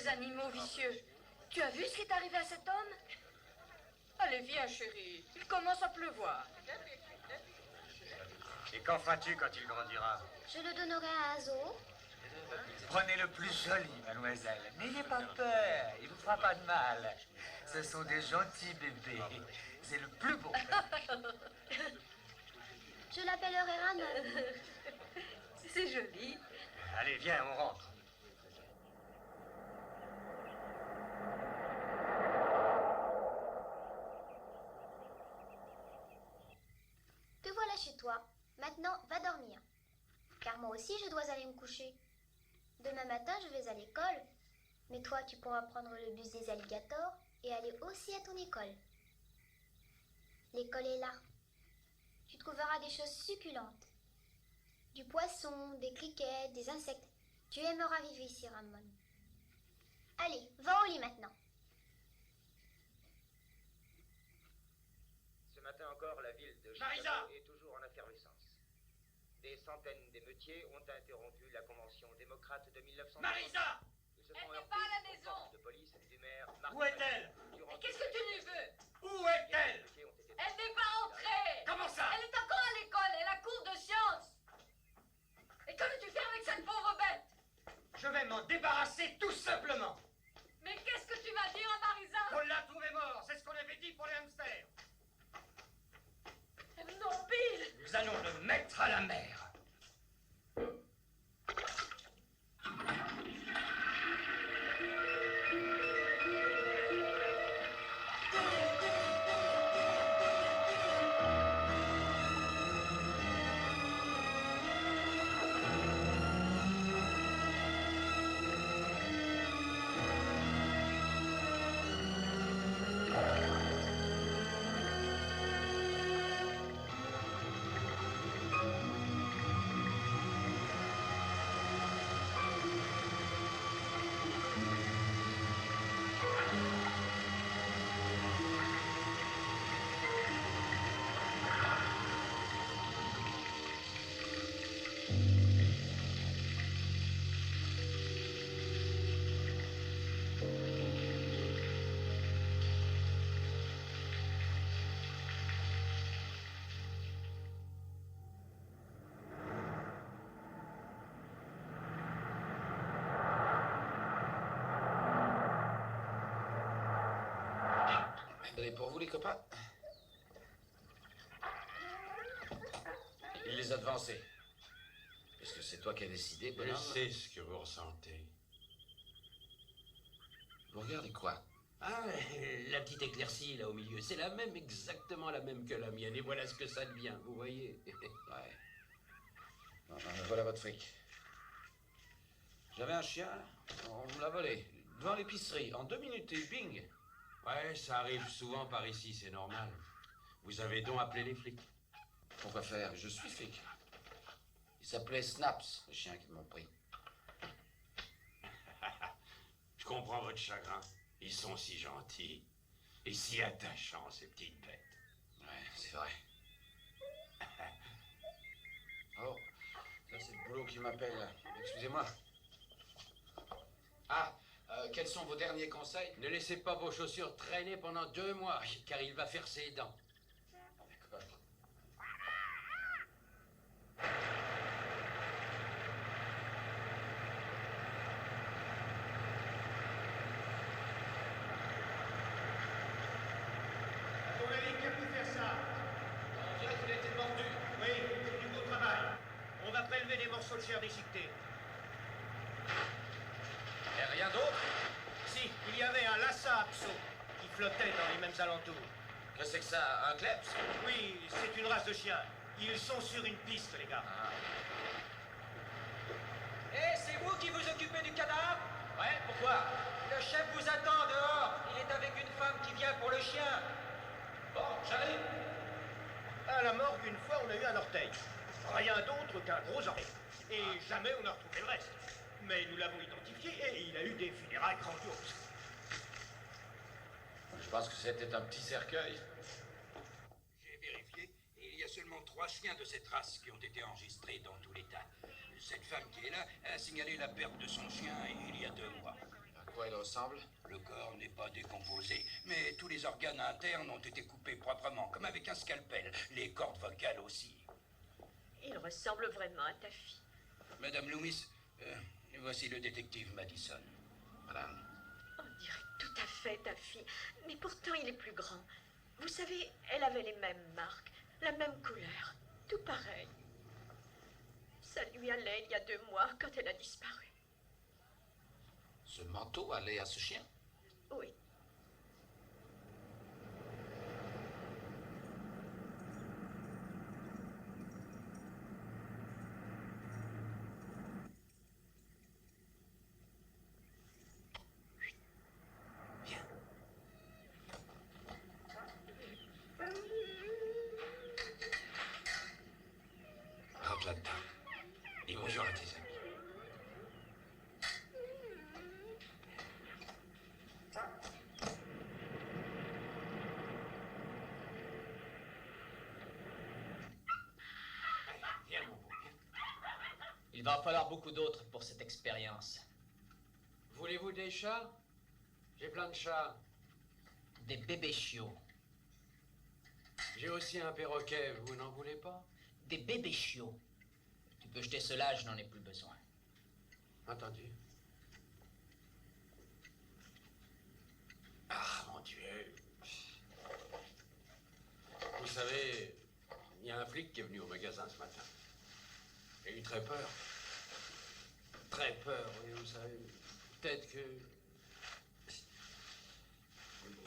ces animaux vicieux. Tu as vu ce qui est arrivé à cet homme? Allez, viens, chérie. Il commence à pleuvoir. Et qu'en feras-tu quand il grandira? Je le donnerai à un zoo. Prenez le plus joli, mademoiselle. N'ayez pas peur, il ne vous fera pas de mal. Ce sont des gentils bébés. C'est le plus beau. Je l'appellerai Ramon. C'est joli. Allez, viens, on rentre. Te voilà chez toi. Maintenant, va dormir. Car moi aussi, je dois aller me coucher. Demain matin, je vais à l'école. Mais toi, tu pourras prendre le bus des alligators et aller aussi à ton école. L'école est là. Tu trouveras des choses succulentes. Du poisson, des criquets, des insectes. Tu aimeras vivre ici, Ramon. Allez, va au lit maintenant. Ce matin encore, la ville de Marisa Chicago est toujours en effervescence. Des centaines d'émeutiers ont interrompu la convention démocrate de 1900. Marisa! Elle n'est pas à la maison. De police du maire Martin. Où est-elle? Et qu'est-ce que tu lui veux? Où est-elle? Elle n'est pas entrée. Comment ça? Elle est encore à l'école, elle a cours de sciences. Et que veux-tu faire avec cette pauvre bête? Je vais m'en débarrasser tout simplement. Mais qu'est-ce que tu vas dire à Marisa? On l'a trouvé mort, c'est ce qu'on avait dit pour les hamsters. Non, Bill. Nous allons le mettre à la mer. Et pour vous, les copains? Il les a devancés. Est-ce que c'est toi qui as décidé, Je bonhomme? sais ce que vous ressentez. Vous regardez quoi? Ah, la petite éclaircie là au milieu, c'est la même, exactement la même que la mienne. Et voilà ce que ça devient, vous voyez. Ouais. Non, voilà votre fric. J'avais un chien, on me l'a volé. Devant l'épicerie, en 2 minutes et bing. Ouais, ça arrive souvent par ici, c'est normal. Vous avez donc appelé les flics. Pourquoi faire? Je suis flic. Il s'appelait Snaps, le chien qu'ils m'ont pris. Je comprends votre chagrin. Ils sont si gentils et si attachants, ces petites bêtes. Ouais, c'est vrai. Oh, ça c'est le boulot qui m'appelle, là. Excusez-moi. Ah, quels sont vos derniers conseils? Ne laissez pas vos chaussures traîner pendant 2 mois, car il va faire ses dents. D'accord. À ton avis, qui a pu faire ça? On dirait qu'il a été mordu. Oui, c'est du beau travail. On va prélever des morceaux de chair déchiquetée. Et rien d'autre? Si, il y avait un lassa abso qui flottait dans les mêmes alentours. Que c'est que ça, un kleps? Oui, c'est une race de chiens. Ils sont sur une piste, les gars. Eh, c'est vous qui vous occupez du cadavre? Ouais, pourquoi? Le chef vous attend dehors. Il est avec une femme qui vient pour le chien. Bon, j'arrive. À la morgue, une fois, on a eu un orteil. Rien d'autre qu'un gros oreille. Et jamais on n'a retrouvé le reste. Mais nous l'avons identifié et il a eu des funérailles grandioses. Je pense que c'était un petit cercueil. J'ai vérifié et il y a seulement 3 chiens de cette race qui ont été enregistrés dans tout l'État. Cette femme qui est là a signalé la perte de son chien il y a 2 mois. quoi il ressemble? Le corps n'est pas décomposé, mais tous les organes internes ont été coupés proprement, comme avec un scalpel. Les cordes vocales aussi. Il ressemble vraiment à ta fille. Madame Loomis, voici le détective Madison. Madame. On dirait tout à fait ta fille, mais pourtant il est plus grand. Vous savez, elle avait les mêmes marques, la même couleur, tout pareil. Ça lui allait il y a 2 mois quand elle a disparu. Ce manteau allait à ce chien? Oui. Rentre là-dedans. Et bonjour à tes amis. Viens, mon beau, viens. Il va en falloir beaucoup d'autres pour cette expérience. Voulez-vous des chats? J'ai plein de chats. Des bébés chiots. J'ai aussi un perroquet, vous n'en voulez pas? Des bébés chiots. Tu peux jeter cela, je n'en ai plus besoin. Entendu. Ah, mon Dieu. Vous savez, il y a un flic qui est venu au magasin ce matin. J'ai eu très peur. Très peur, oui, vous savez. Peut-être que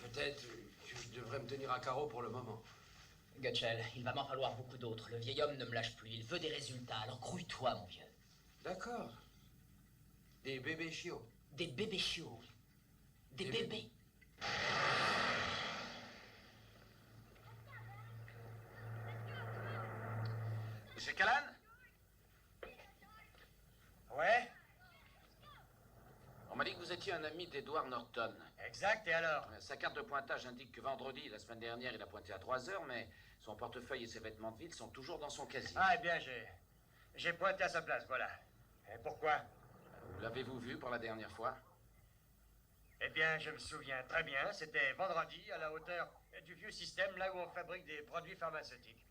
je devrais me tenir à carreau pour le moment. Gutchell, il va m'en falloir beaucoup d'autres. Le vieil homme ne me lâche plus. Il veut des résultats. Alors grouille-toi, mon vieux. D'accord. Des bébés chiots. Des bébés chiots, oui. Des bébés. Monsieur Callan? Ouais? On m'a dit que vous étiez un ami d'Edward Norton. Exact, et alors? Sa carte de pointage indique que vendredi, la semaine dernière, il a pointé à 3 heures, mais son portefeuille et ses vêtements de ville sont toujours dans son casier. Ah, eh bien, j'ai pointé à sa place, voilà. Et pourquoi? L'avez-vous vu pour la dernière fois? Eh bien, je me souviens très bien, c'était vendredi, à la hauteur du vieux système, là où on fabrique des produits pharmaceutiques.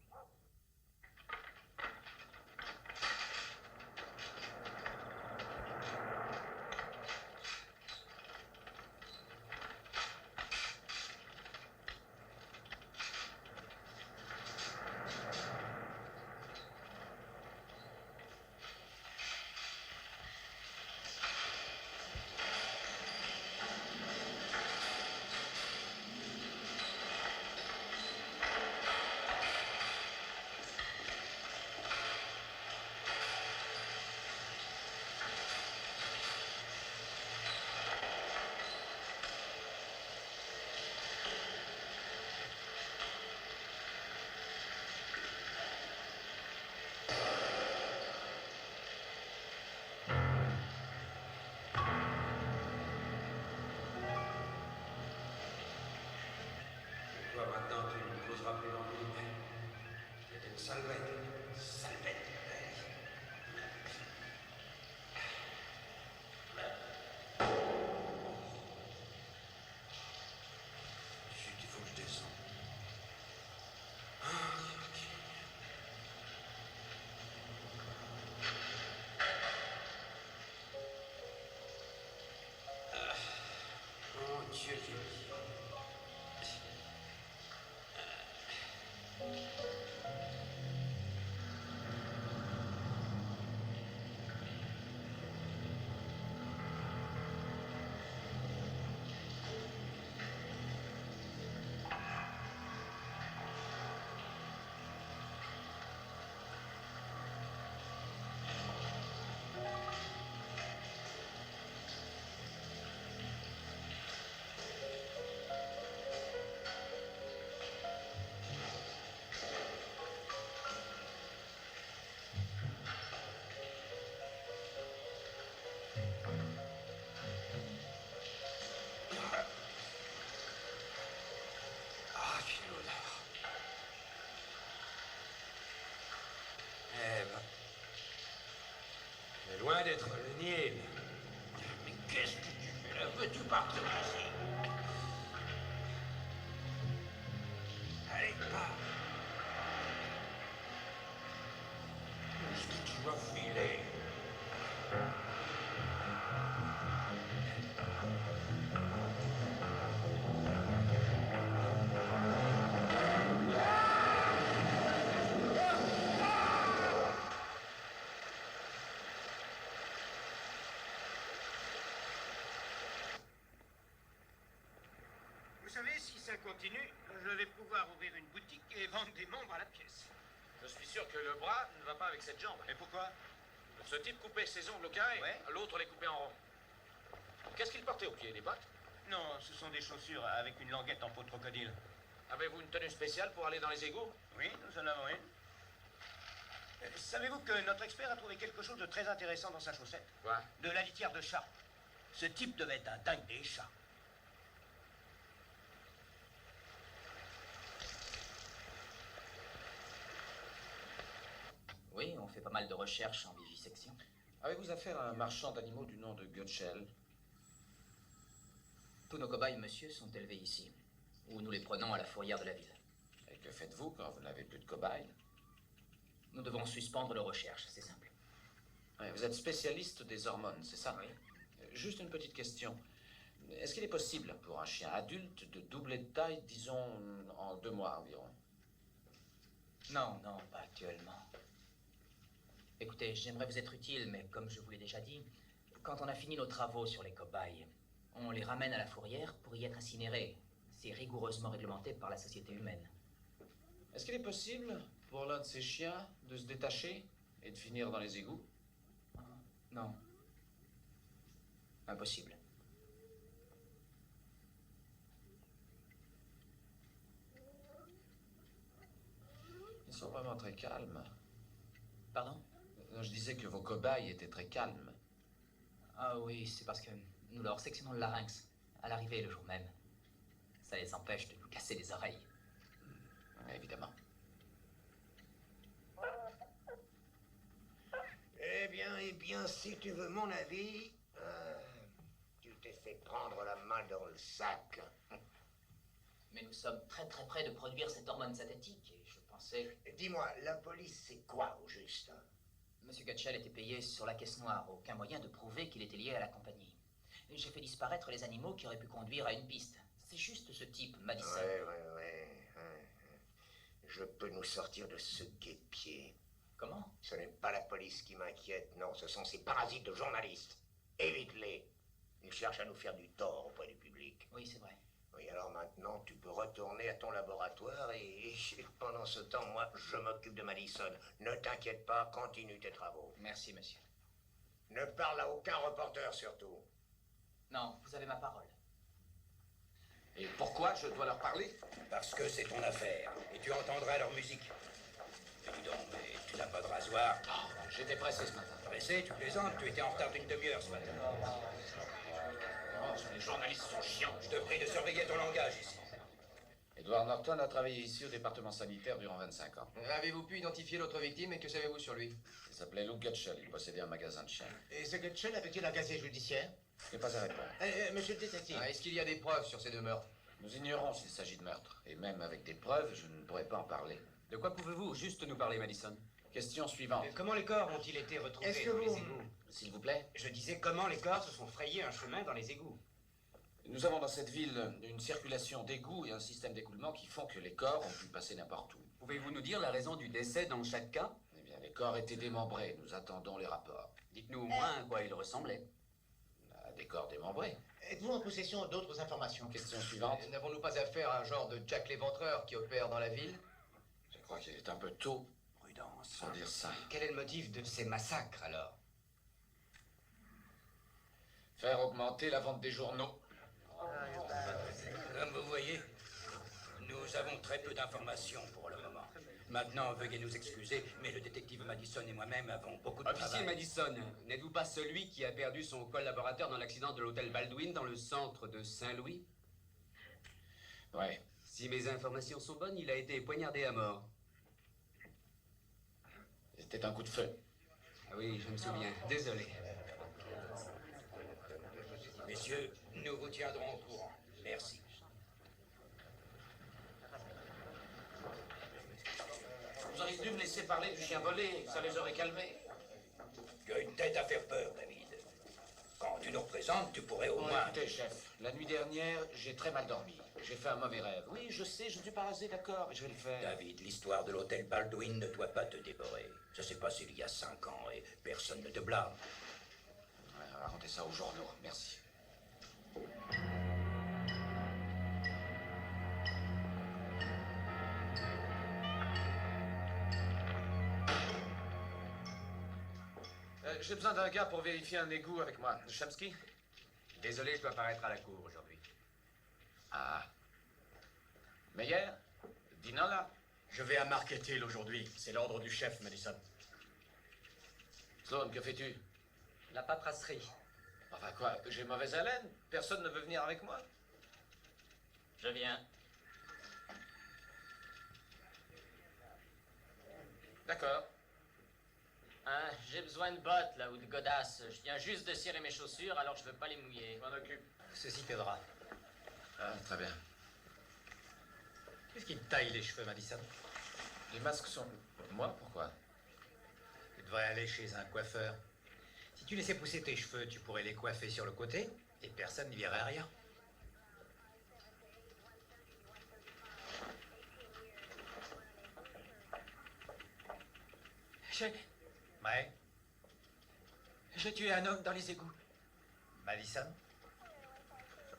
Toi, maintenant, tu ne poseras plus l'ennui. C'est une sale bête. Sale bête. Chut, il faut que je descende. Mon Dieu, loin d'être le Nil. Mais qu'est-ce que tu fais veux-tu partir d'ici? Allez, pars. Où est-ce que tu vas filer? Vous savez, si ça continue, je vais pouvoir ouvrir une boutique et vendre des membres à la pièce. Je suis sûr que le bras ne va pas avec cette jambe. Et pourquoi? Ce type coupait ses ongles au carré, Ouais. l'autre les coupait en rond. Qu'est-ce qu'il portait au pied? Des bottes? Non, ce sont des chaussures avec une languette en peau de crocodile. Avez-vous une tenue spéciale pour aller dans les égouts? Oui, nous en avons une. Savez-vous que notre expert a trouvé quelque chose de très intéressant dans sa chaussette? Quoi? De la litière de chat. Ce type devait être un dingue des chats. Oui, on fait pas mal de recherches en vivisection. Avez-vous affaire à un marchand d'animaux du nom de Gutschel? Tous nos cobayes, monsieur, sont élevés ici, où nous les prenons à la fourrière de la ville. Et que faites-vous quand vous n'avez plus de cobayes? Nous devons suspendre nos recherches, c'est simple. Ouais, vous êtes spécialiste des hormones, c'est ça? Oui. Juste une petite question. Est-ce qu'il est possible pour un chien adulte de doubler de taille, disons, en 2 mois environ? Non, non, pas actuellement. Écoutez, j'aimerais vous être utile, mais comme je vous l'ai déjà dit, quand on a fini nos travaux sur les cobayes, on les ramène à la fourrière pour y être incinérés. C'est rigoureusement réglementé par la société humaine. Est-ce qu'il est possible pour l'un de ces chiens de se détacher et de finir dans les égouts? Non. Impossible. Ils sont vraiment très calmes. Pardon? Non, je disais que vos cobayes étaient très calmes. Ah oui, c'est parce que nous leur sectionnons le larynx à l'arrivée le jour même. Ça les empêche de nous casser les oreilles. Évidemment. Eh bien, si tu veux mon avis, tu t'es fait prendre la main dans le sac. Mais nous sommes très très près de produire cette hormone synthétique et je pensais... Dis-moi, la police, c'est quoi au juste? Monsieur Gatchel était payé sur la caisse noire, aucun moyen de prouver qu'il était lié à la compagnie. J'ai fait disparaître les animaux qui auraient pu conduire à une piste. C'est juste ce type, Madison. Ouais. Je peux nous sortir de ce guêpier. Comment? Ce n'est pas la police qui m'inquiète, non, ce sont ces parasites de journalistes. Évite-les. Ils cherchent à nous faire du tort auprès du public. Oui, c'est vrai. Oui, alors maintenant, tu peux retourner à ton laboratoire et pendant ce temps, moi, je m'occupe de Madison. Ne t'inquiète pas, continue tes travaux. Merci, monsieur. Ne parle à aucun reporter, surtout. Non, vous avez ma parole. Et pourquoi je dois leur parler? Parce que c'est ton affaire, et tu entendras leur musique. Mais dis donc, mais tu n'as pas de rasoir. Oh, j'étais pressé ce matin. Pressé, tu plaisantes, tu étais en retard d'une demi-heure ce matin. Oh, les journalistes sont chiants. Je te prie de surveiller ton langage ici. Edward Norton a travaillé ici au département sanitaire durant 25 ans. Avez-vous pu identifier l'autre victime et que savez-vous sur lui? Il s'appelait Lou Gutschel, il possédait un magasin de chiens. Et ce Gutschel avait-il un casier judiciaire? Je n'ai pas à répondre. Monsieur le détective. Est-ce qu'il y a des preuves sur ces 2 meurtres? Nous ignorons s'il s'agit de meurtre. Et même avec des preuves, je ne pourrais pas en parler. De quoi pouvez-vous juste nous parler, Madison? Question suivante. Comment les corps ont-ils été retrouvés Est-ce que dans vous- les égouts? S'il vous plaît. Je disais comment les corps se sont frayés un chemin dans les égouts. Nous avons dans cette ville une circulation d'égouts et un système d'écoulement qui font que les corps ont pu passer n'importe où. Pouvez-vous nous dire la raison du décès dans chaque cas? Eh bien, les corps étaient démembrés. Nous attendons les rapports. Dites-nous au moins à quoi ils ressemblaient. Des corps démembrés. Êtes-vous en possession d'autres informations? Question suivante. N'avons-nous pas affaire à un genre de Jack l'Éventreur qui opère dans la ville? Je crois qu'il est un peu tôt. Prudence. Sans dire ça. Quel est le motif de ces massacres, alors? Faire augmenter la vente des journaux. Comme vous voyez, nous avons très peu d'informations pour le moment. Maintenant, veuillez nous excuser, mais le détective Madison et moi-même avons beaucoup de Officier travail. Madison, n'êtes-vous pas celui qui a perdu son collaborateur dans l'accident de l'hôtel Baldwin dans le centre de Saint-Louis? Ouais. Si mes informations sont bonnes, il a été poignardé à mort. C'était un coup de feu. Ah oui, je me souviens. Désolé. Messieurs, Nous vous tiendrons au courant. Merci. Vous auriez dû me laisser parler du chien volé, ça les aurait calmés. Tu as une tête à faire peur, David. Quand tu nous représentes, tu pourrais au Bon, moins... écoutez, chef, la nuit dernière, j'ai très mal dormi. J'ai fait un mauvais rêve. Oui, je sais, je ne suis pas rasé, d'accord, mais je vais le faire. David, l'histoire de l'hôtel Baldwin ne doit pas te dévorer. Ça s'est passé il y a 5 ans et personne ne te blâme. Ouais, racontez ça aux journaux, merci. J'ai besoin d'un gars pour vérifier un égout avec moi. Chomsky? Désolé, je dois paraître à la cour aujourd'hui. Ah. Meyer? Dinola? Je vais à Market Hill aujourd'hui. C'est l'ordre du chef, Madison. Sloan, que fais-tu? La paperasserie. Enfin quoi, j'ai mauvaise haleine? Personne ne veut venir avec moi? Je viens. D'accord. Hein, j'ai besoin de bottes, là, ou de godasses. Je viens juste de cirer mes chaussures, alors je veux pas les mouiller. Je m'en occupe. Ceci t'aidera. Ah, très bien. Qu'est-ce qui te taille les cheveux, Madison? Les masques sont... Moi, pourquoi? Tu devrais aller chez un coiffeur. Si tu laissais pousser tes cheveux, tu pourrais les coiffer sur le côté, et personne n'y verrait rien. Ouais. J'ai tué un homme dans les égouts. Madison?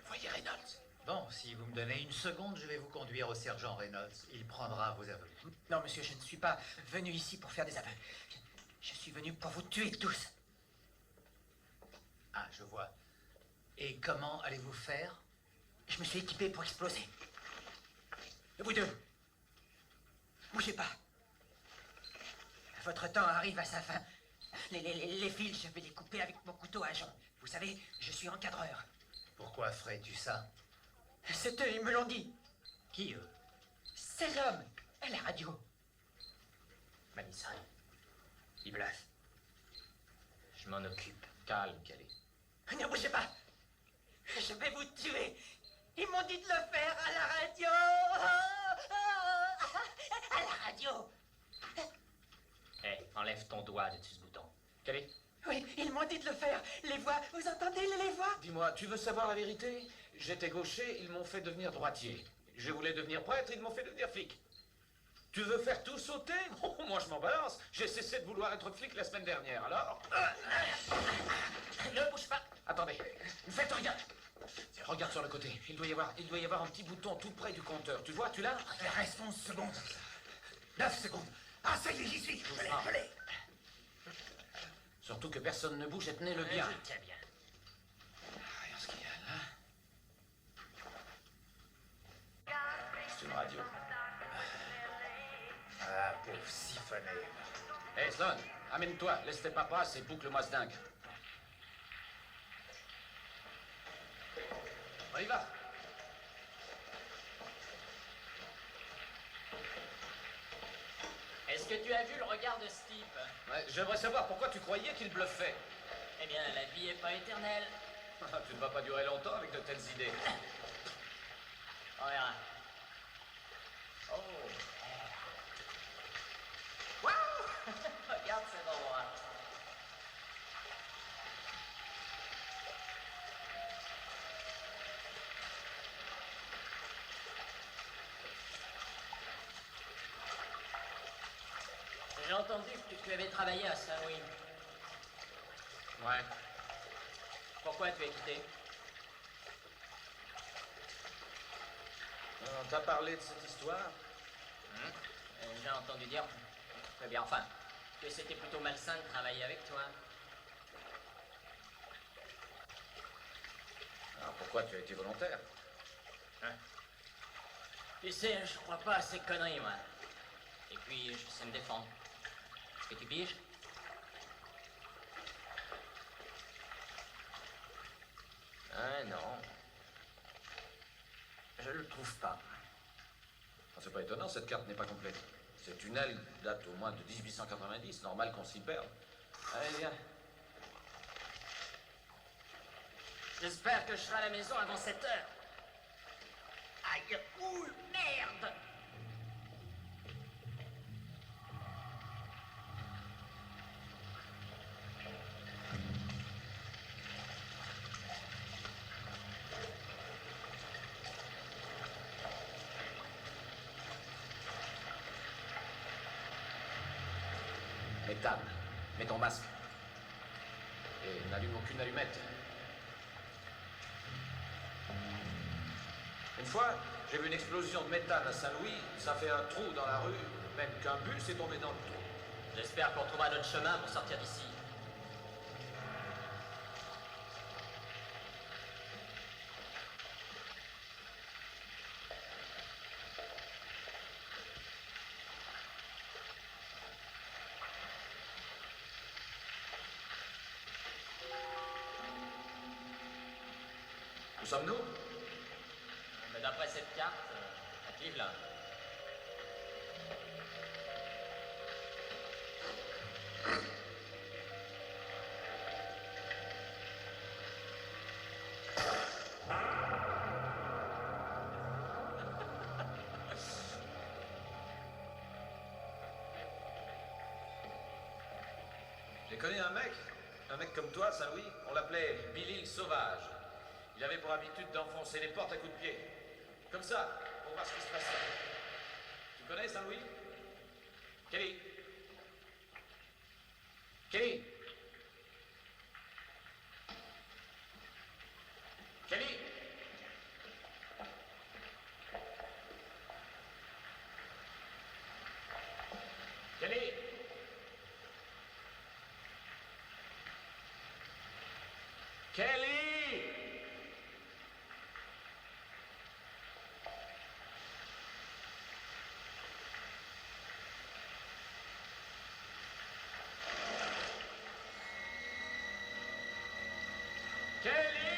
Voyez Reynolds. Bon, si vous me donnez une seconde, je vais vous conduire au sergent Reynolds. Il prendra vos aveux. Non, monsieur, je ne suis pas venu ici pour faire des aveux. Je suis venu pour vous tuer tous. Ah, je vois. Et comment allez-vous faire? Je me suis équipé pour exploser. Vous deux, bougez pas. Votre temps arrive à sa fin. Les fils, je vais les couper avec mon couteau à jonc. Vous savez, je suis encadreur. Pourquoi ferais-tu ça? C'est eux, ils me l'ont dit. Qui, eux? Ces hommes, à la radio. Madison, il bluffe. Je m'en occupe. Calme, Kelly. Ne bougez pas. Je vais vous tuer. Ils m'ont dit de le faire à la radio. À la radio. Hé, enlève ton doigt dessus ce bouton. Kelly? Oui, ils m'ont dit de le faire. Les voix, vous entendez les voix? Dis-moi, tu veux savoir la vérité? J'étais gaucher, ils m'ont fait devenir droitier. Je voulais devenir prêtre, ils m'ont fait devenir flic. Tu veux faire tout sauter? Oh, moi je m'en balance. J'ai cessé de vouloir être flic la semaine dernière, alors... Ne bouge pas. Attendez, ne faites rien. Regarde sur le côté, il doit y avoir un petit bouton tout près du compteur. Tu vois, tu l'as? Il reste 11 secondes. 9 secondes. Ah, ça y est, j'y suis. Je l'ai. Surtout que personne ne bouge et tenez-le bien. Je tiens bien. Regarde ce qu'il y a là. C'est une radio. Ah, pauvre siphonné. Hé, Sloan, amène-toi, laisse tes papas et boucle-moi ce dingue. On y va. Est-ce que tu as vu le regard de ce type? Ouais, j'aimerais savoir pourquoi tu croyais qu'il bluffait. Eh bien, la vie est pas éternelle. Tu ne vas pas durer longtemps avec de telles idées. On verra. Oh. Waouh! Regarde cet endroit. J'ai entendu que tu avais travaillé à Saint-Louis. Ouais. Pourquoi tu es quitté? On t'a parlé de cette histoire? J'ai entendu dire, très bien, enfin, que c'était plutôt malsain de travailler avec toi. Alors pourquoi tu as été volontaire? Tu sais, je crois pas à ces conneries, moi. Et puis, je sais me défendre. Est-ce que tu piges? Ah non. Je le trouve pas. C'est pas étonnant, cette carte n'est pas complète. Ces tunnels datent au moins de 1890, normal qu'on s'y perde. Allez, viens. J'espère que je serai à la maison avant 7 heures. Aïe, ouh, merde! Méthane, mets ton masque. Et n'allume aucune allumette. Une fois, j'ai vu une explosion de méthane à Saint-Louis. Ça fait un trou dans la rue, même qu'un bus est tombé dans le trou. J'espère qu'on trouvera notre chemin pour sortir d'ici. Où sommes-nous? Mais d'après cette carte, à Cleveland. J'ai connu un mec comme toi, Saint-Louis, on l'appelait Billy le Sauvage. Il avait pour habitude d'enfoncer les portes à coups de pied. Comme ça, pour voir ce qui se passait. Tu connais Saint-Louis? Kelly? Kelly? Kelly? Kelly? Kelly! Kelly!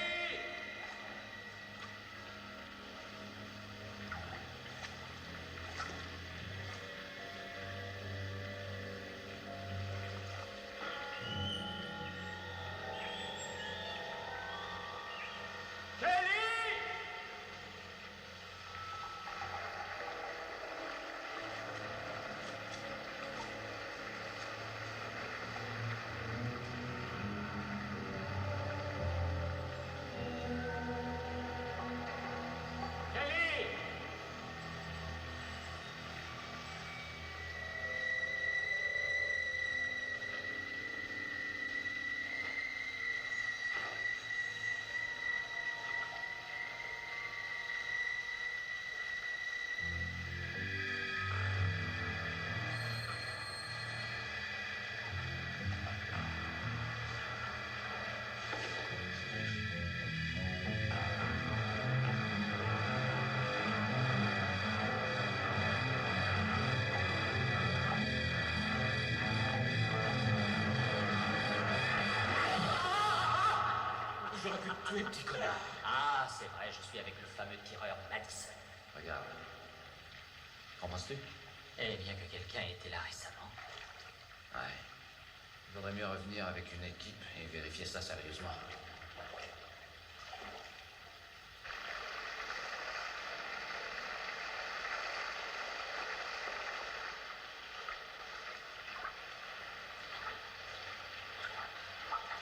J'aurais pu te tuer, petit connard. Ah, c'est vrai, je suis avec le fameux tireur Madison. Regarde. Qu'en penses-tu? Eh bien que quelqu'un était là récemment. Ouais. Il vaudrait mieux revenir avec une équipe et vérifier ça sérieusement.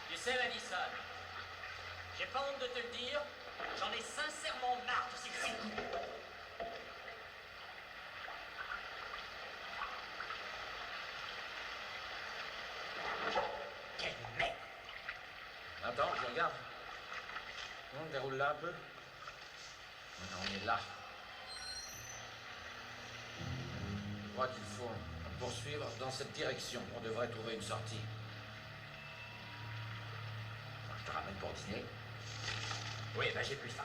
Tu sais, Madison, j'ai pas honte de te le dire, j'en ai sincèrement marre de ces petits coups. Quel mec! Attends, je regarde. On déroule là un peu. On est là. Je crois qu'il faut poursuivre dans cette direction. On devrait trouver une sortie. Je te ramène pour dîner. Oui, ben j'ai plus faim.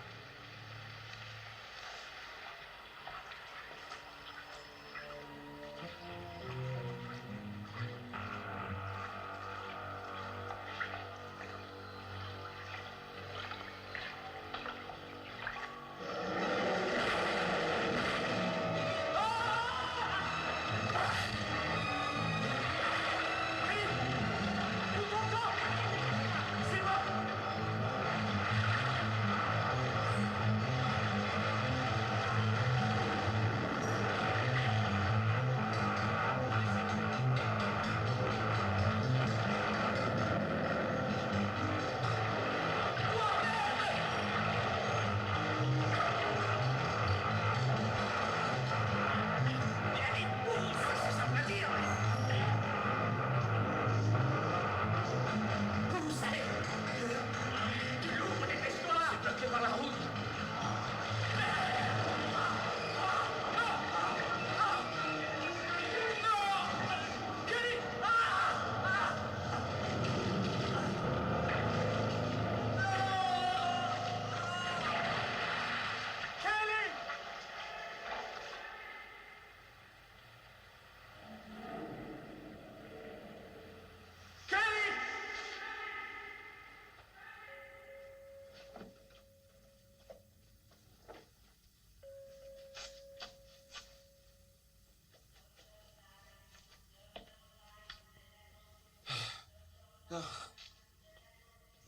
C'est bon!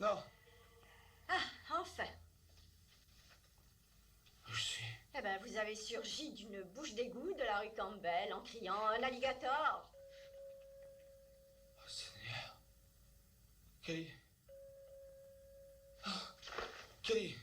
Non. Ah, enfin. Je suis... Eh ben, vous avez surgi d'une bouche d'égout de la rue Campbell en criant un alligator. Oh, Seigneur. Kelly. Oh, Kelly.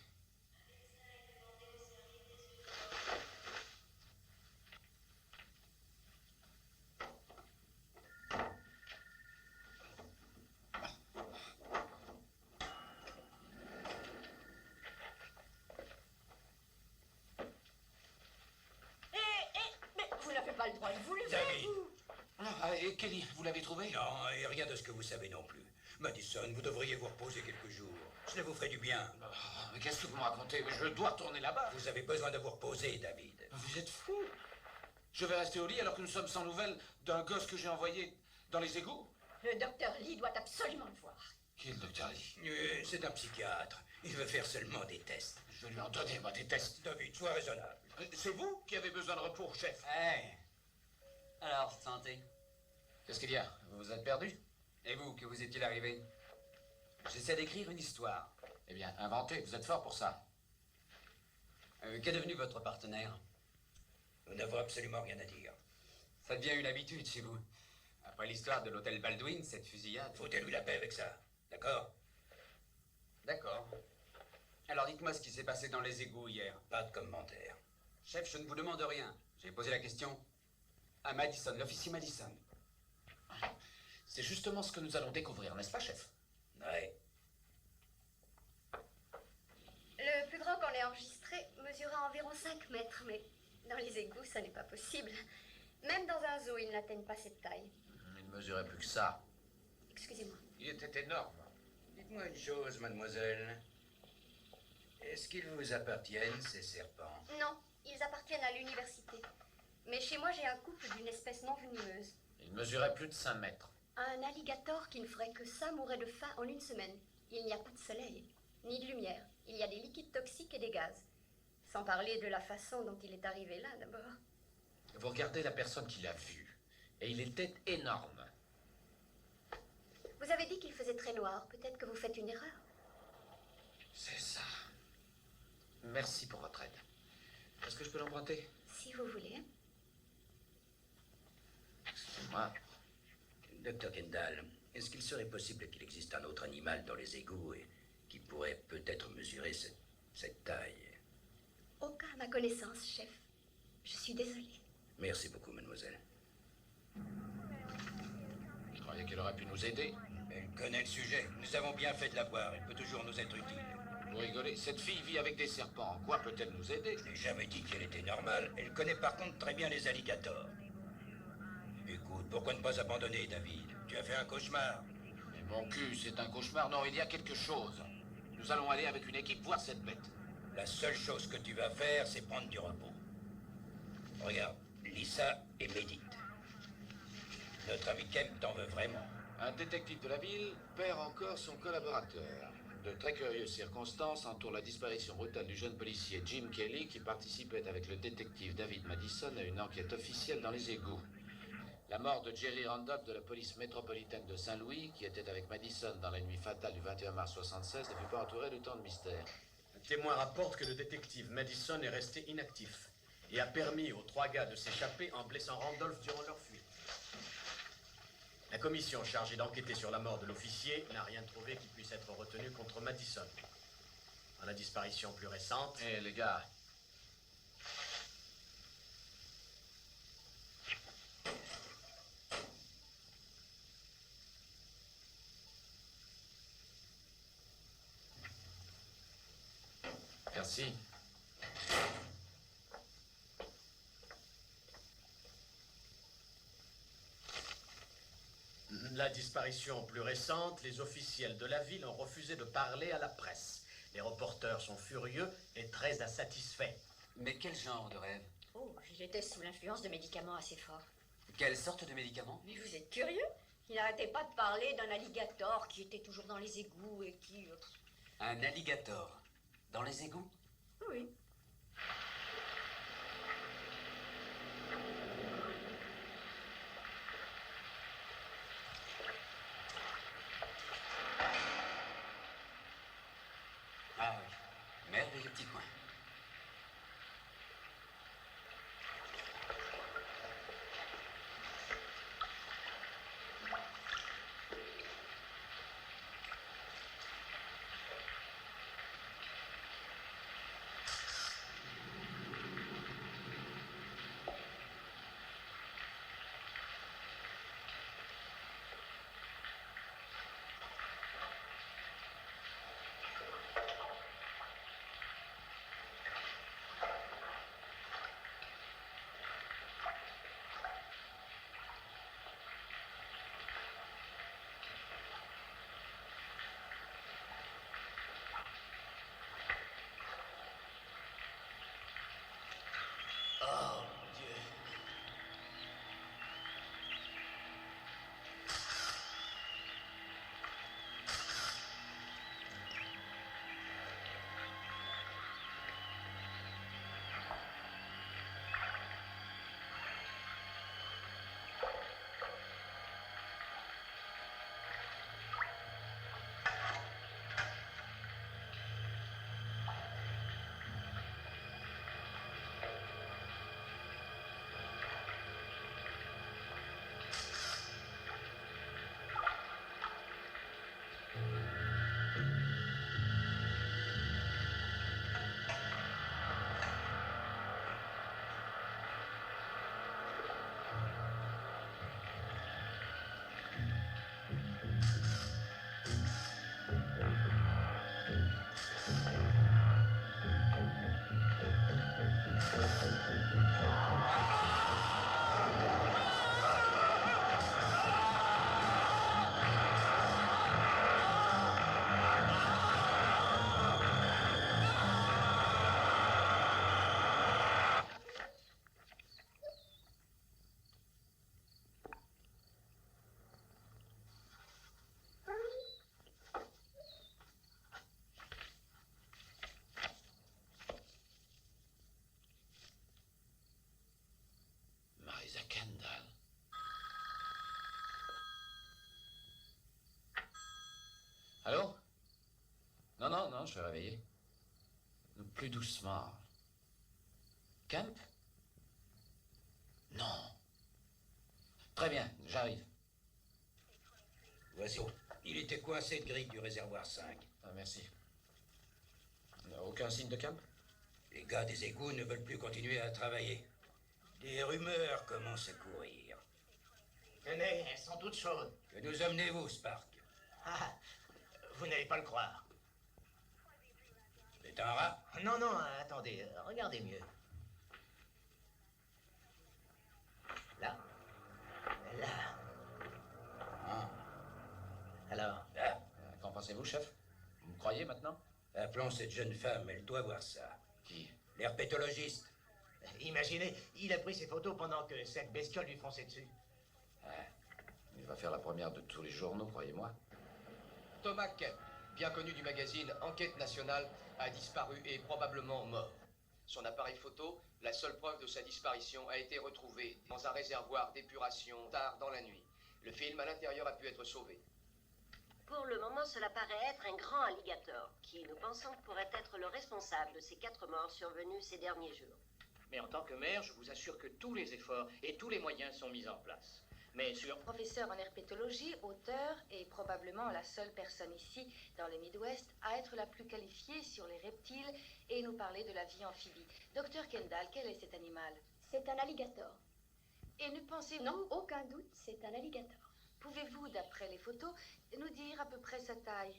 Mais vous n'avez pas le droit de vous lever, David. vous. Ah, et Kelly, vous l'avez trouvé? Non, et rien de ce que vous savez non plus. Madison, vous devriez vous reposer quelques jours. Cela vous ferait du bien. Oh, mais qu'est-ce que vous me racontez? Je dois retourner là-bas. Vous avez besoin de vous reposer, David. Vous êtes fou. Je vais rester au lit alors que nous sommes sans nouvelles d'un gosse que j'ai envoyé dans les égouts? Le docteur Lee doit absolument le voir. Qui est le docteur Lee? C'est un psychiatre. Il veut faire seulement des tests. Je vais lui en donner, moi, des tests. David, sois raisonnable. C'est vous qui avez besoin de repos, chef. Hey. Alors, santé. Qu'est-ce qu'il y a? Vous êtes perdu? Et vous, que vous est-il arrivé? J'essaie d'écrire une histoire. Eh bien, inventez, vous êtes fort pour ça. Qu'est devenu votre partenaire? Nous n'avons absolument rien à dire. Ça devient une habitude chez vous. Après l'histoire de l'hôtel Baldwin, cette fusillade... Foutez-lui la paix avec ça. D'accord? D'accord. Alors dites-moi ce qui s'est passé dans les égouts hier. Pas de commentaire. Chef, je ne vous demande rien. J'ai posé la question à Madison, l'officier Madison. C'est justement ce que nous allons découvrir, n'est-ce pas, chef? Ouais. Le plus grand qu'on ait enregistré mesura environ 5 mètres, mais dans les égouts, ça n'est pas possible. Même dans un zoo, ils n'atteignent pas cette taille. Il ne mesurait plus que ça. Excusez-moi. Il était énorme. Dites-moi une chose, mademoiselle. Est-ce qu'ils vous appartiennent, ces serpents? Non, ils appartiennent à l'université. Mais chez moi, j'ai un couple d'une espèce non venimeuse. Il mesurait plus de 5 mètres. Un alligator qui ne ferait que ça mourrait de faim en une semaine. Il n'y a pas de soleil, ni de lumière. Il y a des liquides toxiques et des gaz. Sans parler de la façon dont il est arrivé là, d'abord. Vous regardez la personne qui l'a vu. Et il était énorme. Vous avez dit qu'il faisait très noir. Peut-être que vous faites une erreur. C'est ça. Merci pour votre aide. Est-ce que je peux l'emprunter? Si vous voulez. Excusez-moi. Docteur Kendall, est-ce qu'il serait possible qu'il existe un autre animal dans les égouts et qui pourrait peut-être mesurer cette taille? Aucun à ma connaissance, chef. Je suis désolée. Merci beaucoup, mademoiselle. Je croyais qu'elle aurait pu nous aider. Elle connaît le sujet. Nous avons bien fait de la voir. Elle peut toujours nous être utile. Vous rigolez? Cette fille vit avec des serpents. En quoi peut-elle nous aider? Je n'ai jamais dit qu'elle était normale. Elle connaît par contre très bien les alligators. Écoute, pourquoi ne pas abandonner, David? Tu as fait un cauchemar. Mais mon cul, c'est un cauchemar. Non, il y a quelque chose. Nous allons aller avec une équipe voir cette bête. La seule chose que tu vas faire, c'est prendre du repos. Regarde, lis ça et médite. Notre ami Kemp t'en veut vraiment. Un détective de la ville perd encore son collaborateur. De très curieuses circonstances entourent la disparition brutale du jeune policier Jim Kelly qui participait avec le détective David Madison à une enquête officielle dans les égouts. La mort de Jerry Roundup de la police métropolitaine de Saint-Louis, qui était avec Madison dans la nuit fatale du 21 mars 76, ne fut pas entourée de tant de mystère. Un témoin rapporte que le détective Madison est resté inactif et a permis aux 3 gars de s'échapper en blessant Randolph durant leur fuite. La commission chargée d'enquêter sur la mort de l'officier n'a rien trouvé qui puisse être retenu contre Madison. Dans la disparition plus récente... Eh les gars, merci. La disparition plus récente, les officiels de la ville ont refusé de parler à la presse. Les reporters sont furieux et très insatisfaits. Mais quel genre de rêve? Oh, il était sous l'influence de médicaments assez forts. Quelle sorte de médicament? Mais vous êtes curieux? Il n'arrêtait pas de parler d'un alligator qui était toujours dans les égouts et qui... Un alligator? Dans les égouts? Oui. Ah oui, merveilleux petit coin. Oh, Dieu. Marisa Kendall. Allô? Non, non, non, je suis réveillé. Plus doucement. Camp? Non. Très bien, j'arrive. Voici. Il était coincé de grille du réservoir 5. Ah, merci. Aucun signe de Camp? Les gars des égouts ne veulent plus continuer à travailler. Des rumeurs commencent à courir. Tenez, elles sont toutes chaudes. Que nous amenez-vous, Spark? Ah, vous n'allez pas le croire. C'est un rat? Non, non, attendez, regardez mieux. Là. Là. Ah. Alors? Là. Qu'en pensez-vous, chef? Vous me croyez maintenant? Appelons cette jeune femme, elle doit voir ça. Qui? L'herpétologiste. Imaginez, il a pris ses photos pendant que cette bestiole lui fonçait dessus. Il va faire la première de tous les journaux, croyez-moi. Thomas Kemp, bien connu du magazine Enquête nationale, a disparu et est probablement mort. Son appareil photo, la seule preuve de sa disparition, a été retrouvé dans un réservoir d'épuration tard dans la nuit. Le film à l'intérieur a pu être sauvé. Pour le moment, cela paraît être un grand alligator, qui, nous pensons, pourrait être le responsable de ces 4 morts survenues ces derniers jours. Mais en tant que maire, je vous assure que tous les efforts et tous les moyens sont mis en place. Mais sur... Professeur en herpétologie, auteur et probablement la seule personne ici, dans le Midwest, à être la plus qualifiée sur les reptiles et nous parler de la vie amphibie. Docteur Kendall, quel est cet animal? C'est un alligator. Et ne pensez-vous... Non, aucun doute, c'est un alligator. Pouvez-vous, d'après les photos, nous dire à peu près sa taille?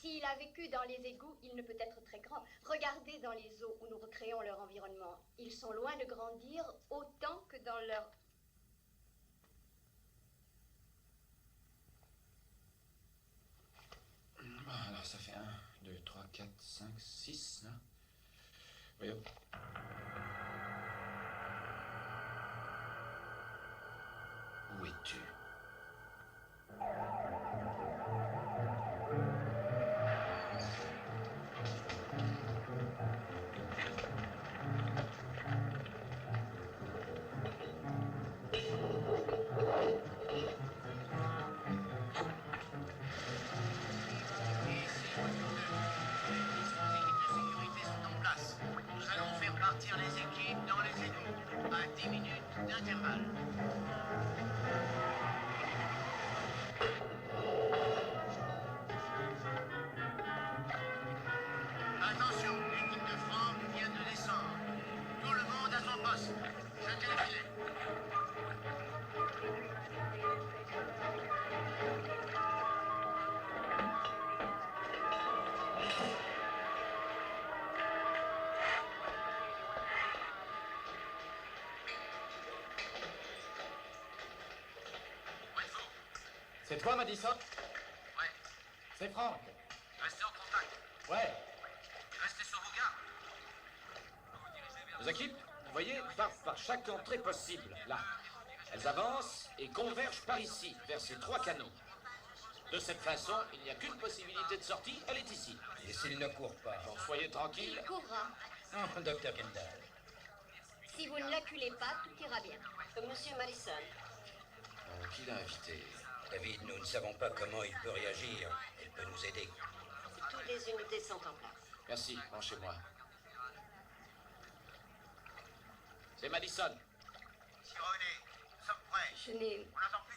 S'il a vécu dans les égouts, il ne peut être très grand. Regardez dans les eaux où nous recréons leur environnement. Ils sont loin de grandir autant que dans leur... Alors ça fait 1, 2, 3, 4, 5, 6, là. Oui. Où es-tu? répartir les équipes dans les égouts, à 10 minutes d'intervalle. Attention, l'équipe de Franck vient de descendre. Tout le monde à son poste. Jetez les filets. C'est toi, Madison? Ouais. C'est Franck. Restez en contact. Ouais. Restez sur vos gardes. Nos équipes, vous voyez, partent par chaque entrée possible, là. Elles avancent et convergent par ici, vers ces 3 canaux. De cette façon, il n'y a qu'une possibilité de sortie, elle est ici. Et s'il ne court pas? Bon, soyez tranquille. Il courra. Non, docteur Kendall. Si vous ne l'acculez pas, tout ira bien. Monsieur Madison. Qui l'a invité? David, nous ne savons pas comment il peut réagir. Elle peut nous aider. Toutes les unités sont en place. Merci, branchez-moi. C'est Madison. Ici René, nous sommes prêts. Je n'ai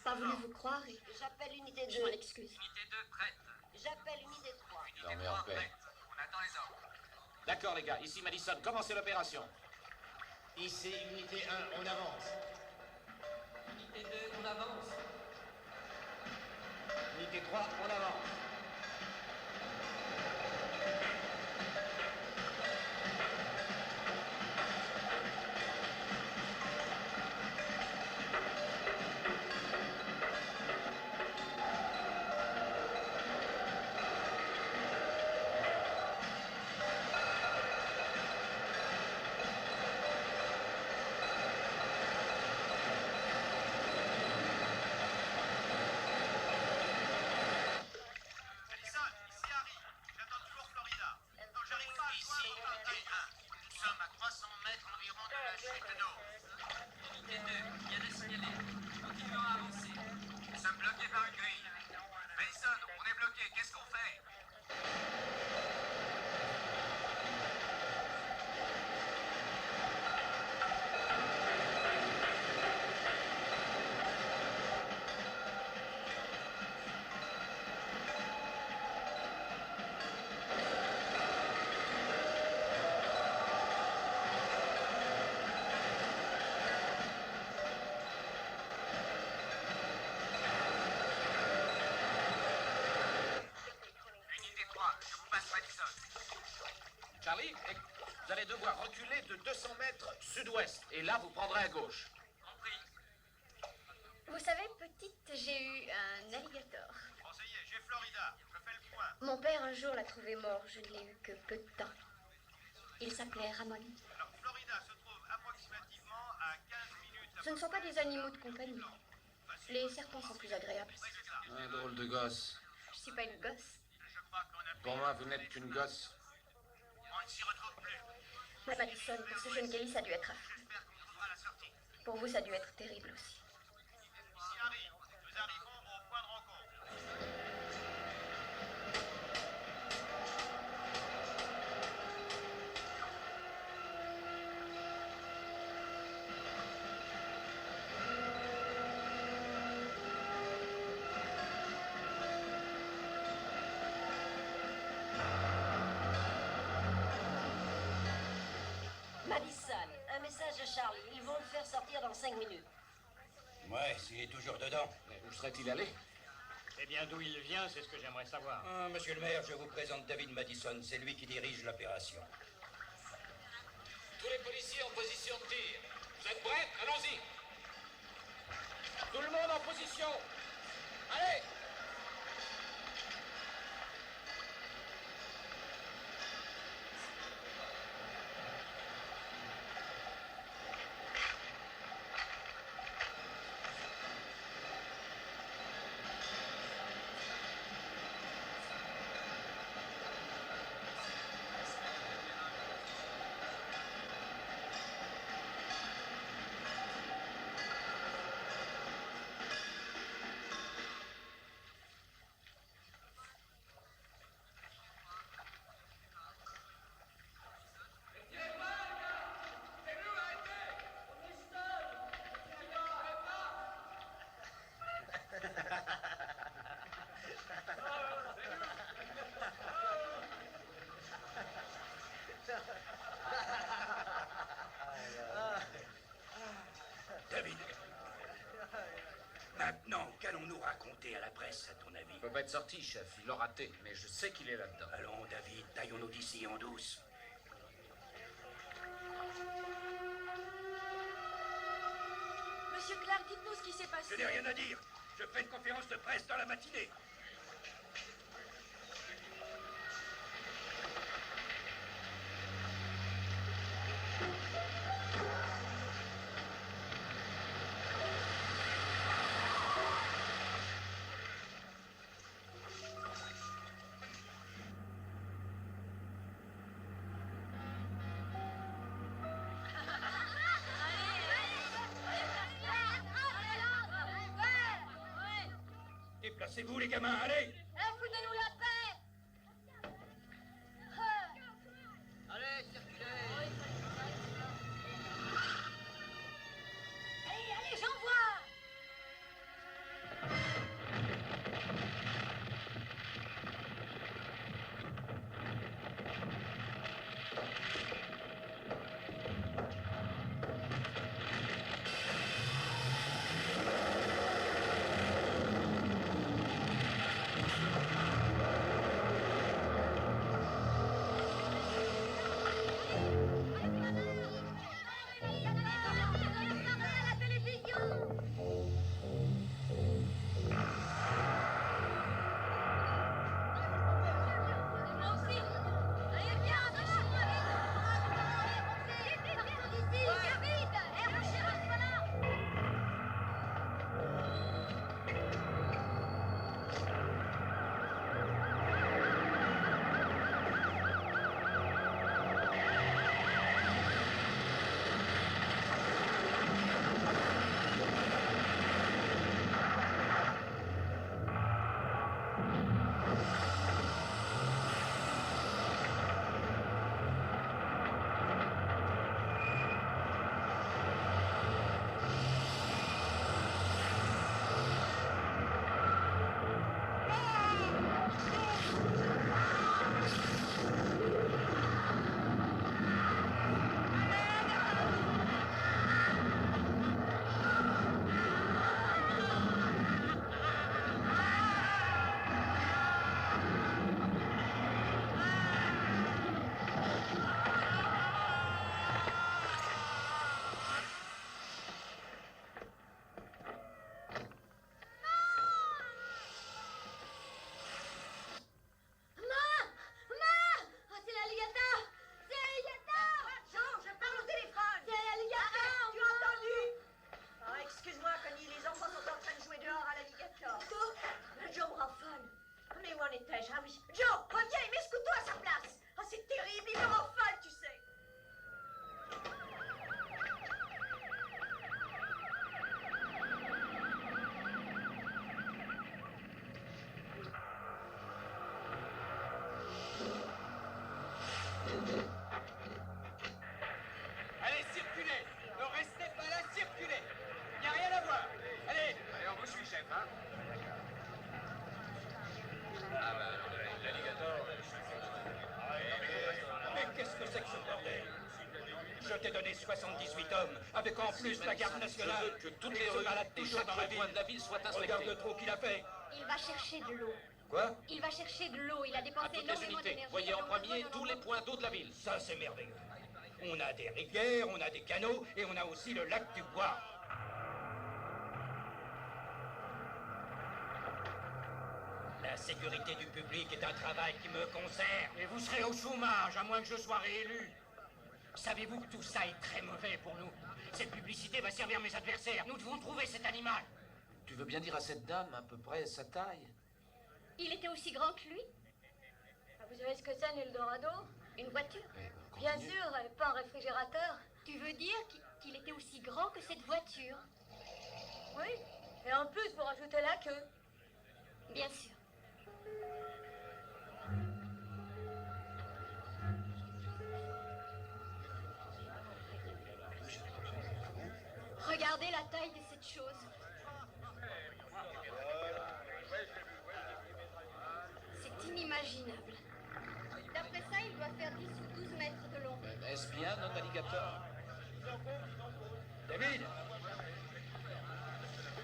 pas voulu vous croire et J'appelle unité 2. je m'en excuse. Unité 2 prête. J'appelle unité 3. Dormez en paix. On attend les ordres. D'accord, les gars. Ici Madison. Commencez l'opération. Ici, unité 1, on avance. Unité 2, on avance. Unité 3, on avance. Madison, ici Harry. J'attends toujours Florida. Donc j'arrive pas à joindre unité 1. Nous sommes à 300 mètres environ de la chute d'eau. Unité 2, bien de signaler. Continuons à avancer. Nous sommes bloqués par une grille. Madison, on est bloqué. Qu'est-ce qu'on fait? Unité 3, je vous passe Madison. Charlie, vous allez devoir reculer de 200 mètres sud-ouest. Et là, vous prendrez à gauche. Vous savez, petite, j'ai eu un alligator. Bon, ça y est, j'ai Florida. Je fais le point. Mon père un jour l'a trouvé mort, je ne l'ai eu que peu de temps. Il s'appelait Ramon. Alors, Florida se trouve approximativement à 15 minutes. Ce ne sont pas des animaux de compagnie. Les serpents sont plus agréables. Un drôle de gosse. Je suis pas une gosse. Pour moi, vous n'êtes qu'une gosse. On ne s'y retrouve plus. Mais Madison, pour ce jeune Kelly, ça a dû être affreux. Pour vous, ça a dû être terrible aussi. Ici Harry, nous arrivons au point de rencontre. Madison, un message de Charlie. Ils vont le faire sortir dans 5 minutes. Ouais, s'il est toujours dedans. Mais où serait-il allé? Eh bien, d'où il vient, c'est ce que j'aimerais savoir. Ah, monsieur le maire, je vous présente David Madison. C'est lui qui dirige l'opération. Tous les policiers en position de tir. Vous êtes prêts? Allons-y. Tout le monde en position. Allez! de sortie, chef. Il l'a raté, mais je sais qu'il est là-dedans. Allons, David, taillons-nous d'ici en douce. Monsieur Clark, dites-nous ce qui s'est passé. Je n'ai rien à dire. Je fais une conférence de presse dans la matinée. Déplacez-vous, les gamins, allez! Foutez-nous la paix! Allez, circulez! Allez, j'envoie! Allez, circulez! Ne restez pas là, circulez! Il n'y a rien à voir! Allez! Allez, on vous suit, chef, hein? Ah bah, l'alligator... Mais qu'est-ce que c'est que ce bordel? Je t'ai donné 78 hommes, avec en plus la garde nationale. Je veux que toutes les se rues balade et toujours chaque dans la coin ville. de la ville soient inspectées. Regarde le trou qu'il a fait. Il va chercher de l'eau. Quoi? Il va chercher de l'eau. Il a À dépensé toutes les énormément unités, d'énergie. voyez en alors premier nous tous les points d'eau de la ville. Ça, c'est merveilleux. On a des rivières, on a des canaux, et on a aussi le lac du Bois. La sécurité du public est un travail qui me concerne. Et vous serez au chômage, à moins que je sois réélu. Savez-vous que tout ça est très mauvais pour nous? Cette publicité va servir mes adversaires. Nous devons trouver cet animal. Tu veux bien dire à cette dame à peu près sa taille? Il était aussi grand que lui? Vous savez ce que c'est, un Eldorado? Une voiture? Bien sûr, pas un réfrigérateur. Tu veux dire qu'il était aussi grand que cette voiture? Oui, et en plus, vous rajoutez la queue. Bien sûr. Regardez la taille de cette chose. C'est inimaginable. D'après ça, il doit faire 10 ou 12 mètres de long. Est-ce bien notre alligator? David,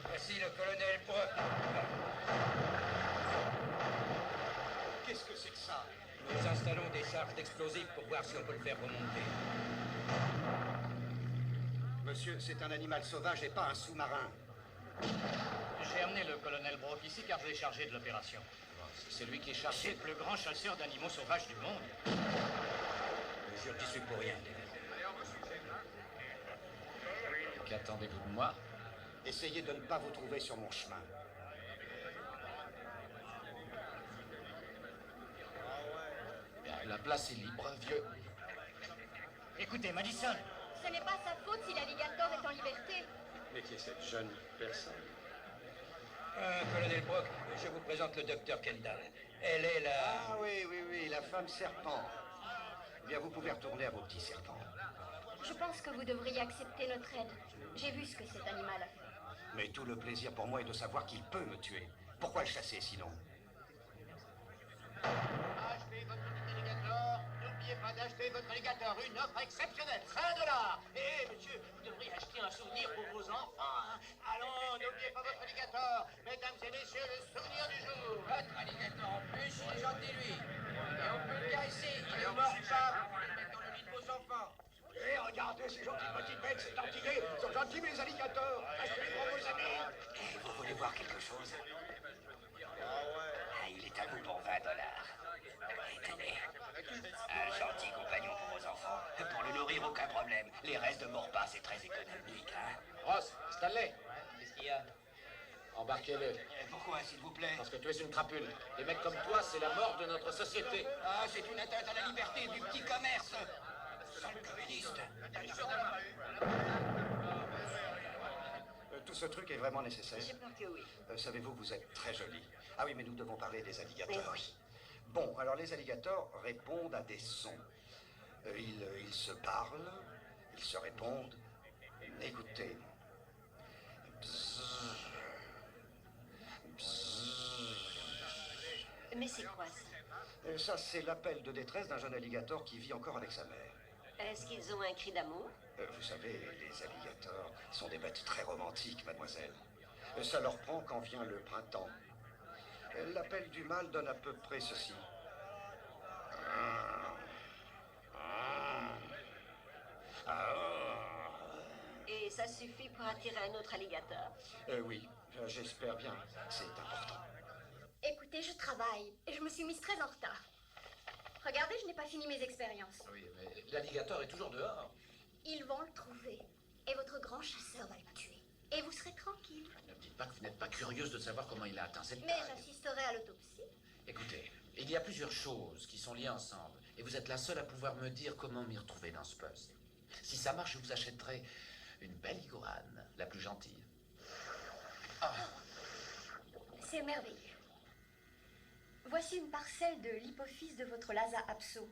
voici le colonel Brock. qu'est-ce que c'est que ça? Nous installons des charges d'explosifs pour voir si on peut le faire remonter. Monsieur, c'est un animal sauvage et pas un sous-marin. J'ai amené le colonel Brock ici car je l'ai chargé de l'opération. C'est lui qui est chargé. C'est le plus grand chasseur d'animaux sauvages du monde. Je jure qu'il suis pour rien. Qu'attendez-vous de moi? Essayez de ne pas vous trouver sur mon chemin. La place est libre, vieux. Écoutez, Madison. Ce n'est pas sa faute si l'alligator est en liberté. Mais qui est cette jeune personne? Colonel Brock, je vous présente le docteur Kendall. Elle est la... Ah oui, la femme serpent. Eh bien, vous pouvez retourner à vos petits serpents. Je pense que vous devriez accepter notre aide. J'ai vu ce que cet animal a fait. Mais tout le plaisir pour moi est de savoir qu'il peut me tuer. Pourquoi le chasser sinon? Achetez votre petit alligator. N'oubliez pas d'acheter votre alligator. Une offre exceptionnelle. $5. Eh, monsieur, vous devriez acheter un souvenir pour vos enfants. Hein. Allons, n'oubliez pas votre alligator. Mesdames et messieurs, le souvenir du jour. Votre alligator en plus, il est gentil lui. Et on peut le caresser, il est mort pas. Vous le mettre dans le lit de vos enfants. Eh, regardez ces gentilles petites bêtes, c'est anti-gay. Ils sont gentils, les alligators. Achetez pour vos amis. Eh, vous voulez voir quelque chose? Ah, il est à vous pour $20. Et tenez, un gentil compagnon pour vos enfants. Pour le nourrir, aucun problème. Les restes de mon repas, c'est très économique, hein. Ross, Stanley, Qu'est-ce qu'il y a? embarquez-le. Pourquoi, s'il vous plaît? Parce que tu es une crapule. Les mecs comme toi, c'est la mort de notre société. Ah, c'est une atteinte à la liberté du petit commerce. Sale communiste. Tout ce truc est vraiment nécessaire? J'ai peur que oui. Savez-vous, vous êtes très jolie. Ah oui, mais nous devons parler des alligators. Mais oui. Bon, alors les alligators répondent à des sons. Ils se parlent, ils se répondent. Écoutez. Bzzz. Bzzz. Mais c'est quoi ça? Ça, c'est l'appel de détresse d'un jeune alligator qui vit encore avec sa mère. Est-ce qu'ils ont un cri d'amour? Vous savez, les alligators sont des bêtes très romantiques, mademoiselle. Ça leur prend quand vient le printemps. L'appel du mâle donne à peu près ceci. Et ça suffit pour attirer un autre alligator? Oui, j'espère bien. C'est important. Écoutez, je travaille et je me suis mise très en retard. Regardez, je n'ai pas fini mes expériences. Oui, mais l'alligator est toujours dehors. Ils vont le trouver et votre grand chasseur va le tuer. Et vous serez tranquille. Ne me dites pas que vous n'êtes pas curieuse de savoir comment il a atteint cette Mais taille. j'assisterai à l'autopsie. Écoutez, il y a plusieurs choses qui sont liées ensemble. Et vous êtes la seule à pouvoir me dire comment m'y retrouver dans ce poste. Si ça marche, je vous achèterai une belle iguane, la plus gentille. Ah, C'est merveilleux. Voici une parcelle de l'hypophyse de votre Lhasa apso.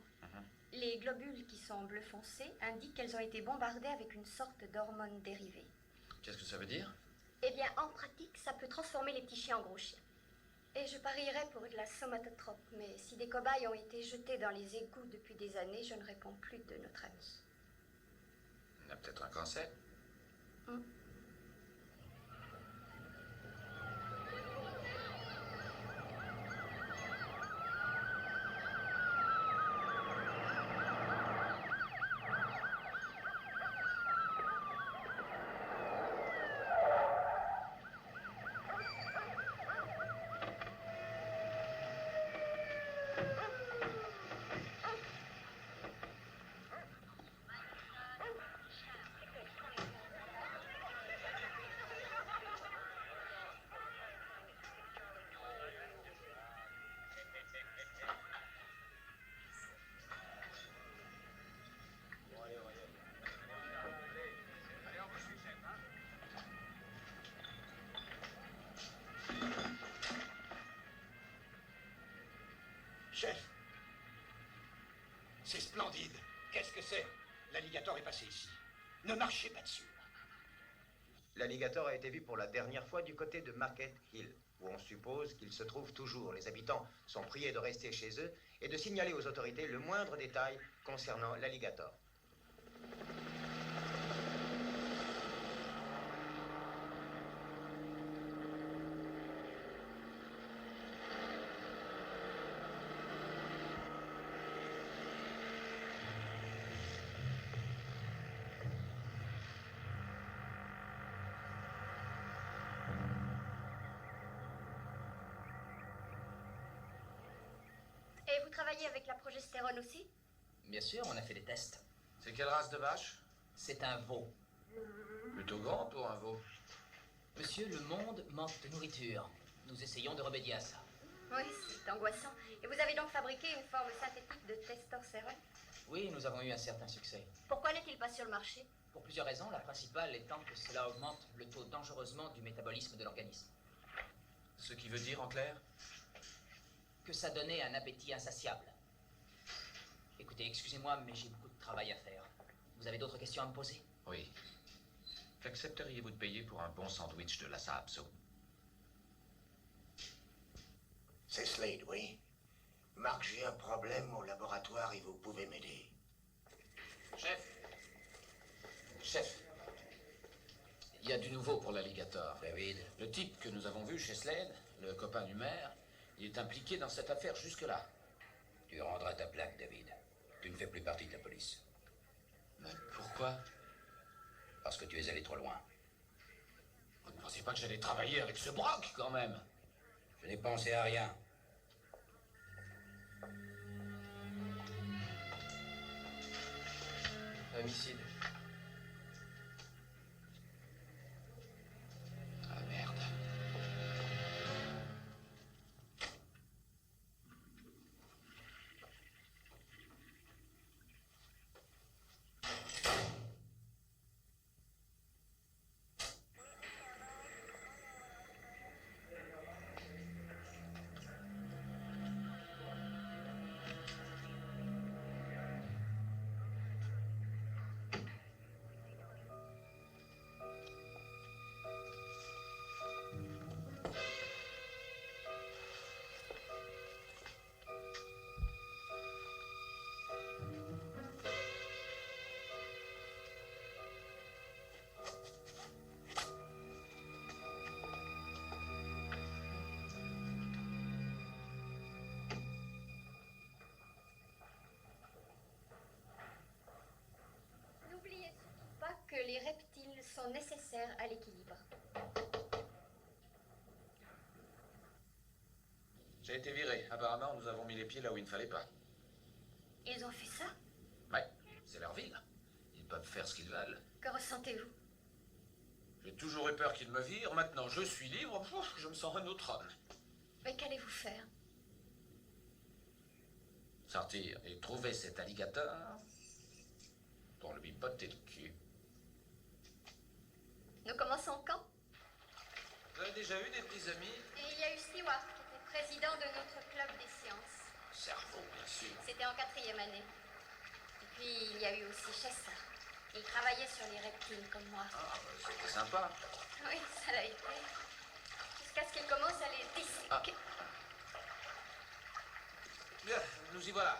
Les globules qui sont bleu foncé indiquent qu'elles ont été bombardées avec une sorte d'hormone dérivée. qu'est-ce que ça veut dire? Eh bien, en pratique, ça peut transformer les petits chiens en gros chiens. Et je parierais pour de la somatotrope, mais si des cobayes ont été jetés dans les égouts depuis des années, je ne réponds plus de notre ami. Il a peut-être un cancer. Chef, c'est splendide. Qu'est-ce que c'est? L'alligator est passé ici. Ne marchez pas dessus. L'alligator a été vu pour la dernière fois du côté de Market Hill, où on suppose qu'il se trouve toujours. Les habitants sont priés de rester chez eux et de signaler aux autorités le moindre détail concernant l'alligator. Et vous travaillez avec la progestérone aussi? Bien sûr, on a fait des tests. C'est quelle race de vache? C'est un veau. Plutôt grand pour un veau. Monsieur, le monde manque de nourriture. Nous essayons de remédier à ça. Oui, c'est angoissant. Et vous avez donc fabriqué une forme synthétique de testostérone? Oui, nous avons eu un certain succès. Pourquoi n'est-il pas sur le marché? Pour plusieurs raisons, la principale étant que cela augmente le taux dangereusement du métabolisme de l'organisme. Ce qui veut dire, en clair? Que ça donnait un appétit insatiable. Écoutez, excusez-moi, mais j'ai beaucoup de travail à faire. Vous avez d'autres questions à me poser? Oui. Qu'accepteriez-vous de payer pour un bon sandwich de Lhasa Apso? C'est Slade, oui. Marc, j'ai un problème au laboratoire et vous pouvez m'aider. Chef. Chef. Il y a du nouveau pour l'alligator. David. Le type que nous avons vu chez Slade, le copain du maire, il est impliqué dans cette affaire jusque-là. Tu rendras ta plaque, David. Tu ne fais plus partie de la police. Mais pourquoi? Parce que tu es allé trop loin. Vous ne pensez pas que j'allais travailler avec ce broc, quand même? Je n'ai pensé à rien. Homicide. Ah merde. N'oubliez surtout pas que les reptiles sont nécessaires à l'équilibre. J'ai été viré. Apparemment, nous avons mis les pieds là où il ne fallait pas. Ils ont fait ça? Ouais, c'est leur ville. Ils peuvent faire ce qu'ils veulent. Que ressentez-vous? J'ai toujours eu peur qu'ils me virent. Maintenant, je suis libre. Je me sens un autre homme. Mais qu'allez-vous faire? Sortir et trouver cet alligator pour lui botter le cul. Nous commençons quand? Vous avez déjà eu des petits amis? Et il y a eu Stewart, qui était président de notre club des sciences. Cerveau, bien sûr. C'était en 4e année. Et puis, il y a eu aussi Chester. Il travaillait sur les reptiles, comme moi. Ah, c'était sympa. Oui, ça l'a été. Jusqu'à ce qu'il commence à les disséquer. Bien, nous y voilà.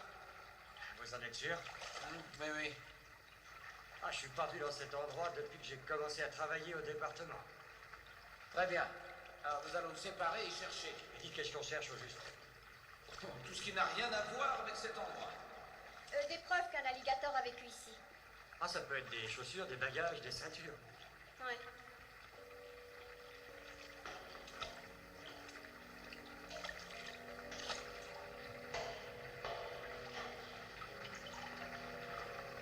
Vous en êtes sûr? Oui, oui. Ah, je suis pas venu dans cet endroit depuis que j'ai commencé à travailler au département. Très bien. Alors, nous allons nous séparer et chercher. Et dites qu'est-ce qu'on cherche au juste? Tout ce qui n'a rien à voir avec cet endroit. Des preuves qu'un alligator a vécu ici. Ah, ça peut être des chaussures, des bagages, des ceintures. Oui.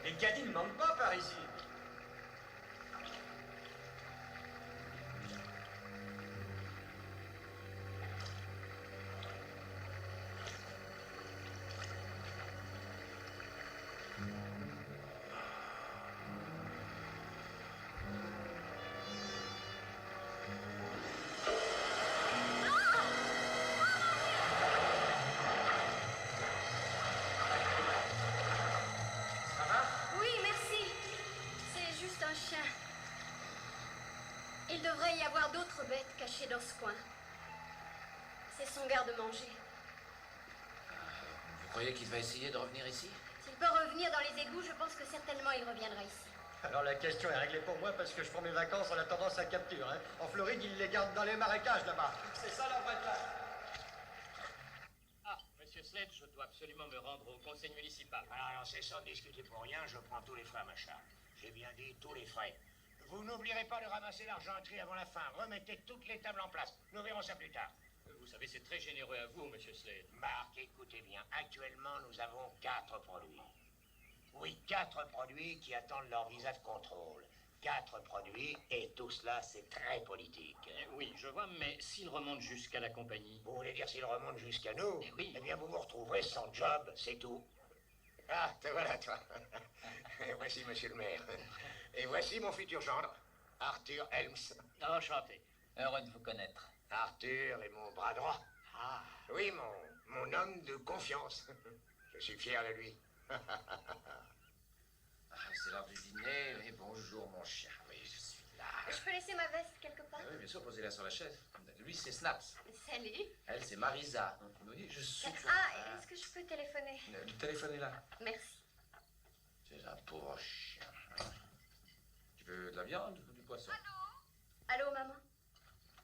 Les caddies ne manquent pas par ici. Oui, merci. C'est juste un chien. Il devrait y avoir d'autres bêtes cachées dans ce coin. C'est son garde-manger. Vous croyez qu'il va essayer de revenir ici? S'il peut revenir dans les égouts, je pense que certainement il reviendra ici. Alors la question est réglée pour moi parce que je prends mes vacances en attendant sa capture. Hein. En Floride, ils les gardent dans les marécages là-bas. C'est ça la vraie place. Ah, monsieur Slade, je dois absolument me rendre au conseil municipal. Alors, c'est sans discuter pour rien, je prends tous les frais à ma charge. J'ai bien dit tous les frais. Vous n'oublierez pas de ramasser l'argenterie avant la fin. Remettez toutes les tables en place. Nous verrons ça plus tard. Vous savez, c'est très généreux à vous, monsieur Slade. Marc, écoutez bien. Actuellement, nous avons 4 produits. Oui, 4 produits qui attendent leur visa de contrôle. 4 produits, et tout cela, c'est très politique. Oui, je vois, mais s'il remonte jusqu'à la compagnie... Vous voulez dire s'il remonte jusqu'à nous? Oui. Eh bien, vous vous retrouverez sans job, c'est tout. Ah, te voilà, toi. Et voici monsieur le maire. Et voici mon futur gendre, Arthur Helms. Enchanté. Heureux de vous connaître. Arthur est mon bras droit. Ah. Oui, mon homme de confiance. Je suis fier de lui. C'est l'heure du dîner. Et bonjour, mon chien. Oui, je suis là. Je peux laisser ma veste quelque part? Oui, bien sûr, posez-la sur la chaise. Lui, c'est Snaps. Salut. Elle, c'est Marisa. Oui, je suis... Ah, est-ce que je peux téléphoner? Le téléphone est là. Merci. C'est un pauvre chien. Tu veux de la viande ou du poisson? Allô, maman?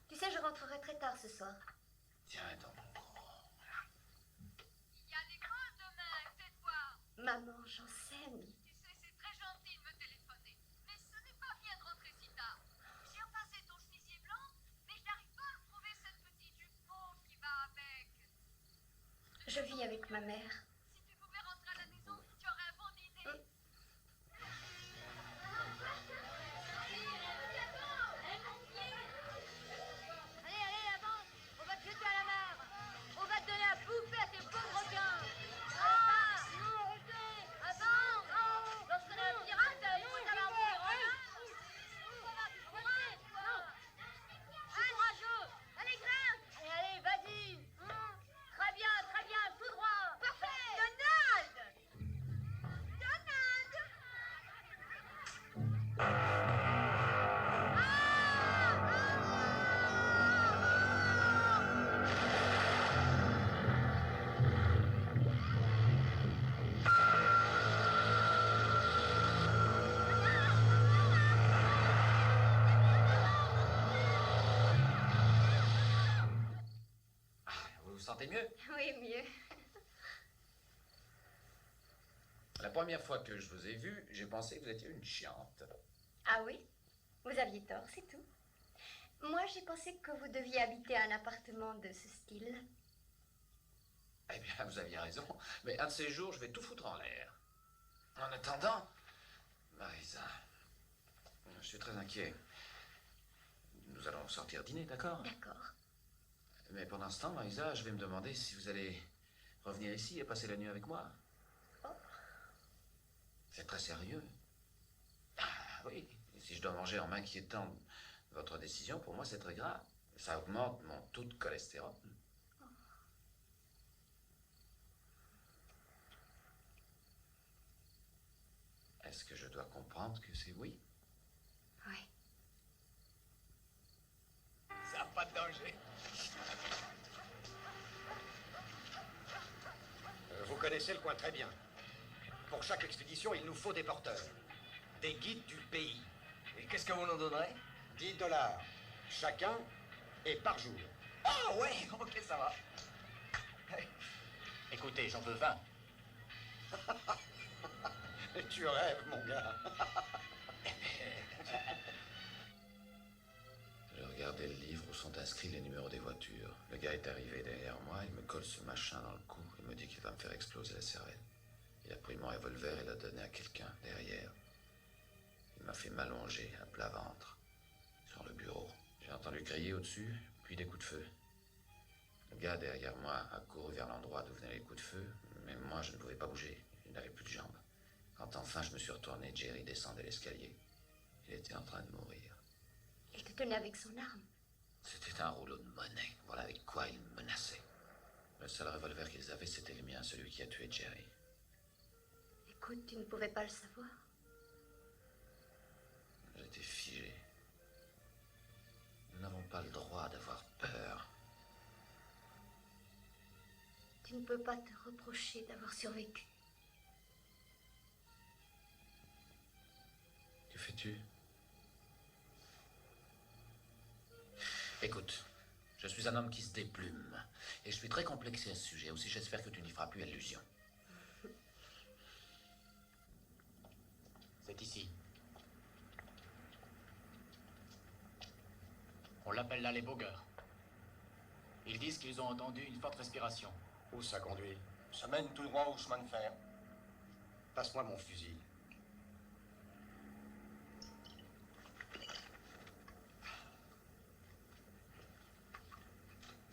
Tu sais, je rentrerai très tard ce soir. Tiens, dans mon gros. Il y a l'école demain, tais-toi. Maman, j'enseigne. Tu sais, c'est très gentil de me téléphoner. Mais ce n'est pas bien de rentrer si tard. J'ai repassé ton chemisier blanc, mais je n'arrive pas à retrouver cette petite jupe mauve qui va avec. Je vis avec ma mère. Si tu pouvais rentrer à la maison, tu aurais un bon dîner. Allez, allez, avance. On va te jeter à la mer. On va te donner à bouffer à tes pauvres requins. Ah, non, arrêtez. Avance. Lorsqu'on est un pirate, il faut savoir mourir. Ça va, tu pourrais. Allez, courageux. Allez, grimpe. Allez, allez, vas-y. Très bien, tout droit. Parfait. Donald. Vous vous sentez mieux? Oui, mieux. La première fois que je vous ai vu, j'ai pensé que vous étiez une chiante. Ah oui? Vous aviez tort, c'est tout. Moi, j'ai pensé que vous deviez habiter un appartement de ce style. Eh bien, vous aviez raison. Mais un de ces jours, je vais tout foutre en l'air. En attendant, Marisa, je suis très inquiet. Nous allons sortir dîner, d'accord? D'accord. Mais pendant ce temps, Marisa, je vais me demander si vous allez revenir ici et passer la nuit avec moi. Oh. C'est très sérieux. Ah oui, et si je dois manger en m'inquiétant de votre décision, pour moi, c'est très grave. Ça augmente mon taux de cholestérol. Est-ce que je dois comprendre que c'est oui? Oui. Ça n'a pas de danger. Vous connaissez le coin très bien. Pour chaque expédition, il nous faut des porteurs. Des guides du pays. Et qu'est-ce que vous nous donnerez? $10. Chacun et par jour. Ah ouais, ok, ça va. Écoutez, j'en veux 20. Tu rêves, mon gars. Je regardais le livre où sont inscrits les numéros des voitures. Le gars est arrivé derrière moi, il me colle ce machin dans le cou et me dit qu'il va me faire exploser la cervelle. Il a pris mon revolver et l'a donné à quelqu'un derrière. Il m'a fait m'allonger à plat ventre sur le bureau. J'ai entendu crier au-dessus, puis des coups de feu. Le gars derrière moi a couru vers l'endroit d'où venaient les coups de feu, mais moi je ne pouvais pas bouger, je n'avais plus de jambes. Quand enfin je me suis retourné, Jerry descendait l'escalier. Il était en train de mourir. Il te tenait avec son arme. C'était un rouleau de monnaie. Voilà avec quoi ils me menaçaient. Le seul revolver qu'ils avaient, c'était le mien, celui qui a tué Jerry. Écoute, tu ne pouvais pas le savoir. J'étais figé. Nous n'avons pas le droit d'avoir peur. Tu ne peux pas te reprocher d'avoir survécu. Que fais-tu? Écoute, je suis un homme qui se déplume. Et je suis très complexé à ce sujet. Aussi, j'espère que tu n'y feras plus allusion. C'est ici. On l'appelle là les bogueurs. Ils disent qu'ils ont entendu une forte respiration. Où ça conduit? Ça mène tout droit au chemin de fer. Passe-moi mon fusil.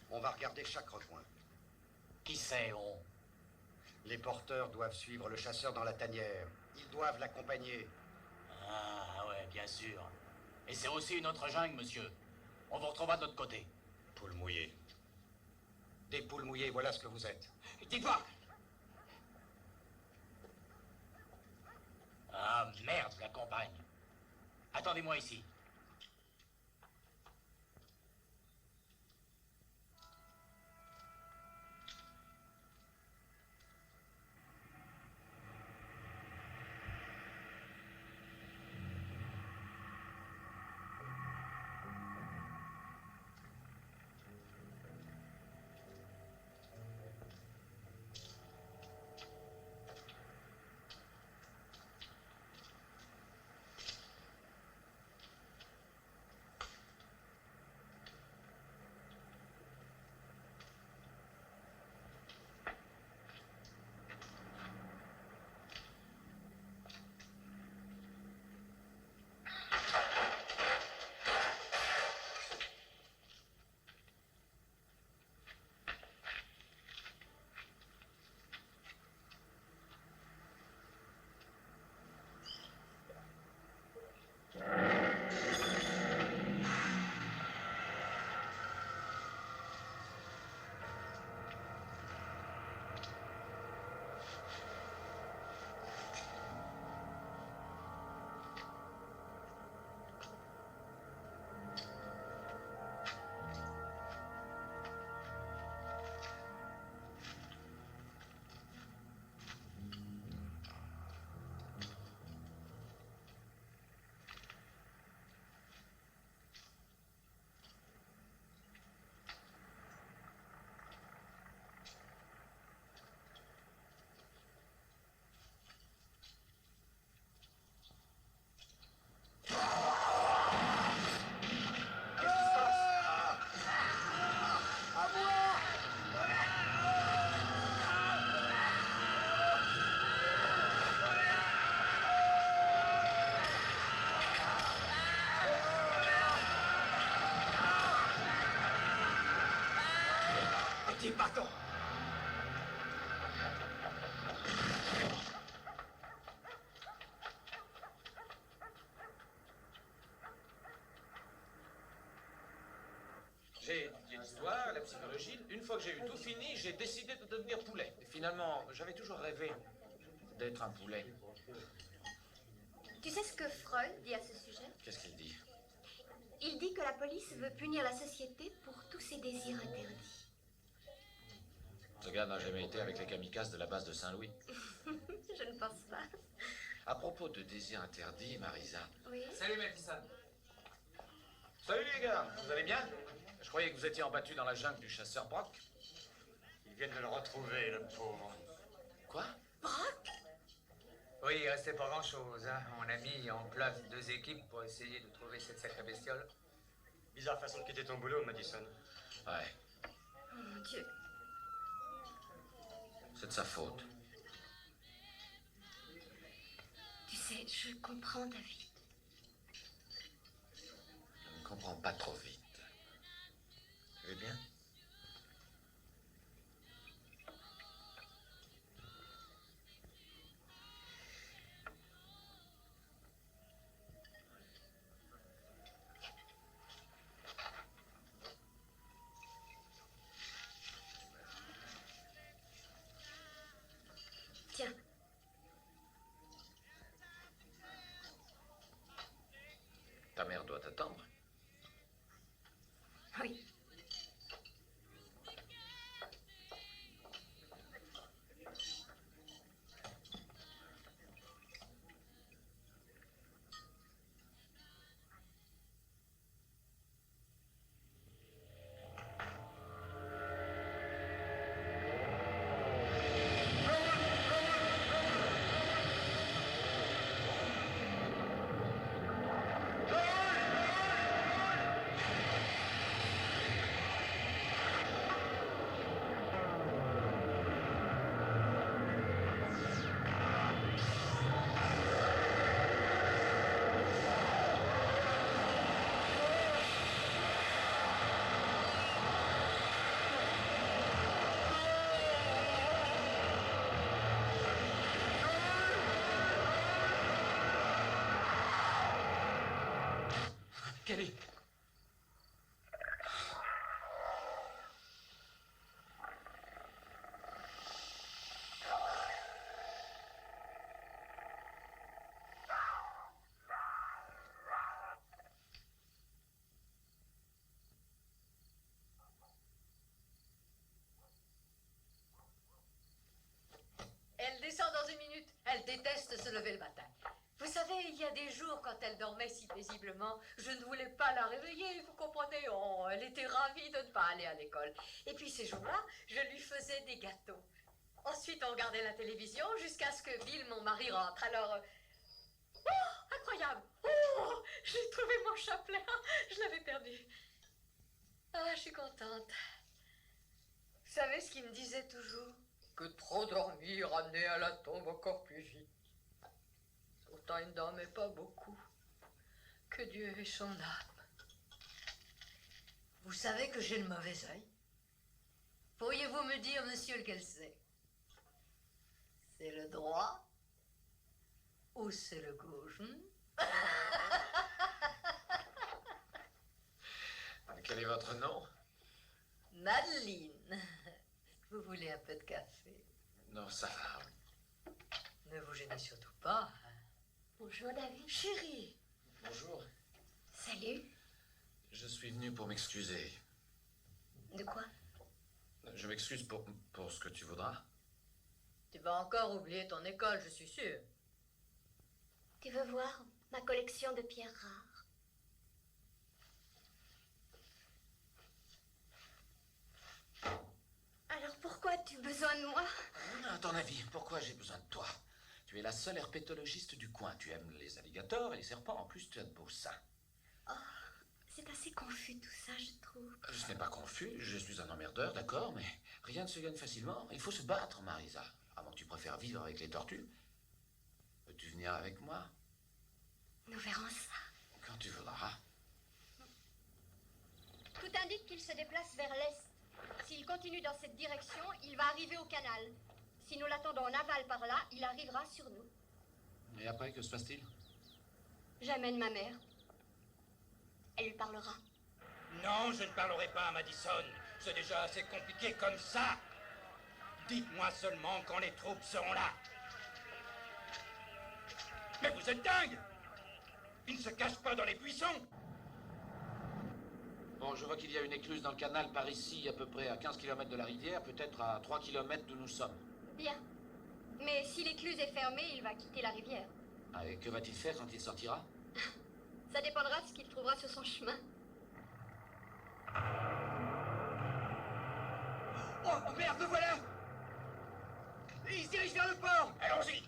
On va regarder chaque recoin. Qui c'est, on? Les porteurs doivent suivre le chasseur dans la tanière. Ils doivent l'accompagner. Ah ouais, bien sûr. Et c'est aussi une autre jungle, monsieur. On vous retrouvera de l'autre côté. Poules mouillées. Des poules mouillées, voilà ce que vous êtes. Dis-toi! Ah merde, la compagne. Attendez-moi ici. Partons. J'ai étudié l'histoire, la psychologie. Une fois que j'ai eu tout fini, j'ai décidé de devenir poulet. Et finalement, j'avais toujours rêvé d'être un poulet. Tu sais ce que Freud dit à ce sujet? Qu'est-ce qu'il dit? Il dit que la police veut punir la société pour tous ses désirs interdits. Ce gars n'a jamais été avec les kamikazes de la base de Saint-Louis. Je ne pense pas. À propos de désirs interdits, Marisa. Oui. Salut, Mathison. Salut les gars, vous allez bien? Je croyais que vous étiez embattus dans la jungle du chasseur Brock. Ils viennent de le retrouver, le pauvre. Quoi? Brock? Oui, il restait pas grand-chose, hein. On a mis en place 2 équipes pour essayer de trouver cette sacrée bestiole. Bizarre façon de quitter ton boulot, Madison. Ouais, Oh mon Dieu. c'est de sa faute. Tu sais, je comprends David. Je ne comprends pas trop vite. Tu vas bien? Tiens. Ta mère doit t'attendre. Oui. Kelly. Elle descend dans une minute. Elle déteste se lever le matin. Vous savez, il y a des jours, quand elle dormait si paisiblement, je ne voulais pas la réveiller, vous comprenez? Oh, elle était ravie de ne pas aller à l'école. Et puis ces jours-là, je lui faisais des gâteaux. Ensuite, on regardait la télévision jusqu'à ce que Bill, mon mari, rentre. Alors... Oh, incroyable! Oh, j'ai trouvé mon chapelet. Je l'avais perdu. Ah, je suis contente. Vous savez ce qu'il me disait toujours? Que trop dormir amenait à la tombe encore plus vite. Pourtant, il ne dormait pas beaucoup. Que Dieu ait son âme. Vous savez que j'ai le mauvais œil? Pourriez-vous me dire, monsieur, lequel c'est? C'est le droit? Ou c'est le gauche? Quel est votre nom? Madeleine. Vous voulez un peu de café? Non, ça va. Ne vous gênez surtout pas. Bonjour, David. Chérie. Bonjour. Salut. Je suis venu pour m'excuser. De quoi? Je m'excuse pour ce que tu voudras. Tu vas encore oublier ton école, je suis sûre. Tu veux voir ma collection de pierres rares? Alors pourquoi as-tu besoin de moi? À ton avis, pourquoi j'ai besoin de toi? Tu es la seule herpétologiste du coin. Tu aimes les alligators et les serpents. En plus, tu as de beaux seins. Oh, c'est assez confus tout ça, je trouve. Ce n'est pas confus. Je suis un emmerdeur, d'accord, mais rien ne se gagne facilement. Il faut se battre, Marisa. À moins que tu préfères vivre avec les tortues. Peux-tu venir avec moi? Nous verrons ça. Quand tu voudras. Tout indique qu'il se déplace vers l'est. S'il continue dans cette direction, il va arriver au canal. Si nous l'attendons en aval par là, il arrivera sur nous. Et après, que se passe-t-il? J'amène ma mère. Elle lui parlera. Non, je ne parlerai pas à Madison. C'est déjà assez compliqué comme ça. Dites-moi seulement quand les troupes seront là. Mais vous êtes dingue! Ils ne se cachent pas dans les buissons. Bon, je vois qu'il y a une écluse dans le canal par ici, à peu près à 15 km de la rivière, peut-être à 3 km d'où nous sommes. Bien. Mais si l'écluse est fermée, il va quitter la rivière. Ah, et que va-t-il faire quand il sortira? Ça dépendra de ce qu'il trouvera sur son chemin. Oh merde, le voilà! Il se dirige vers le port! Allons-y!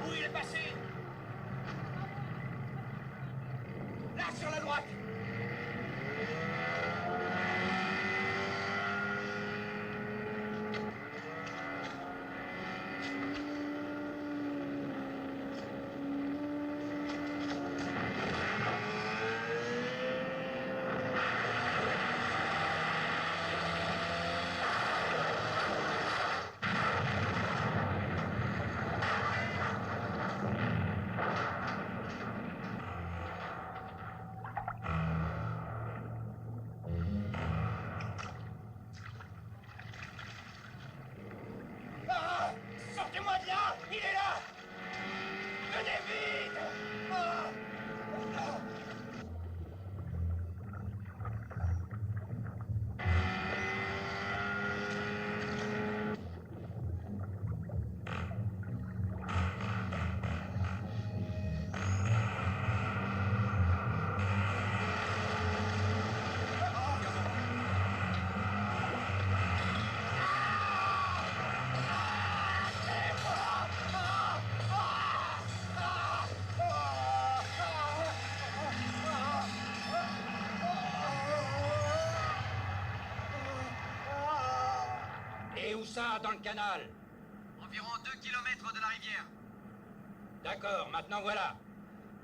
Où il est passé? Là, sur la droite! Ah! Sortez-moi de là! Il est là! Venez vite! Ah! Ah! Et où ça, dans le canal? Environ 2 km de la rivière. D'accord, maintenant voilà.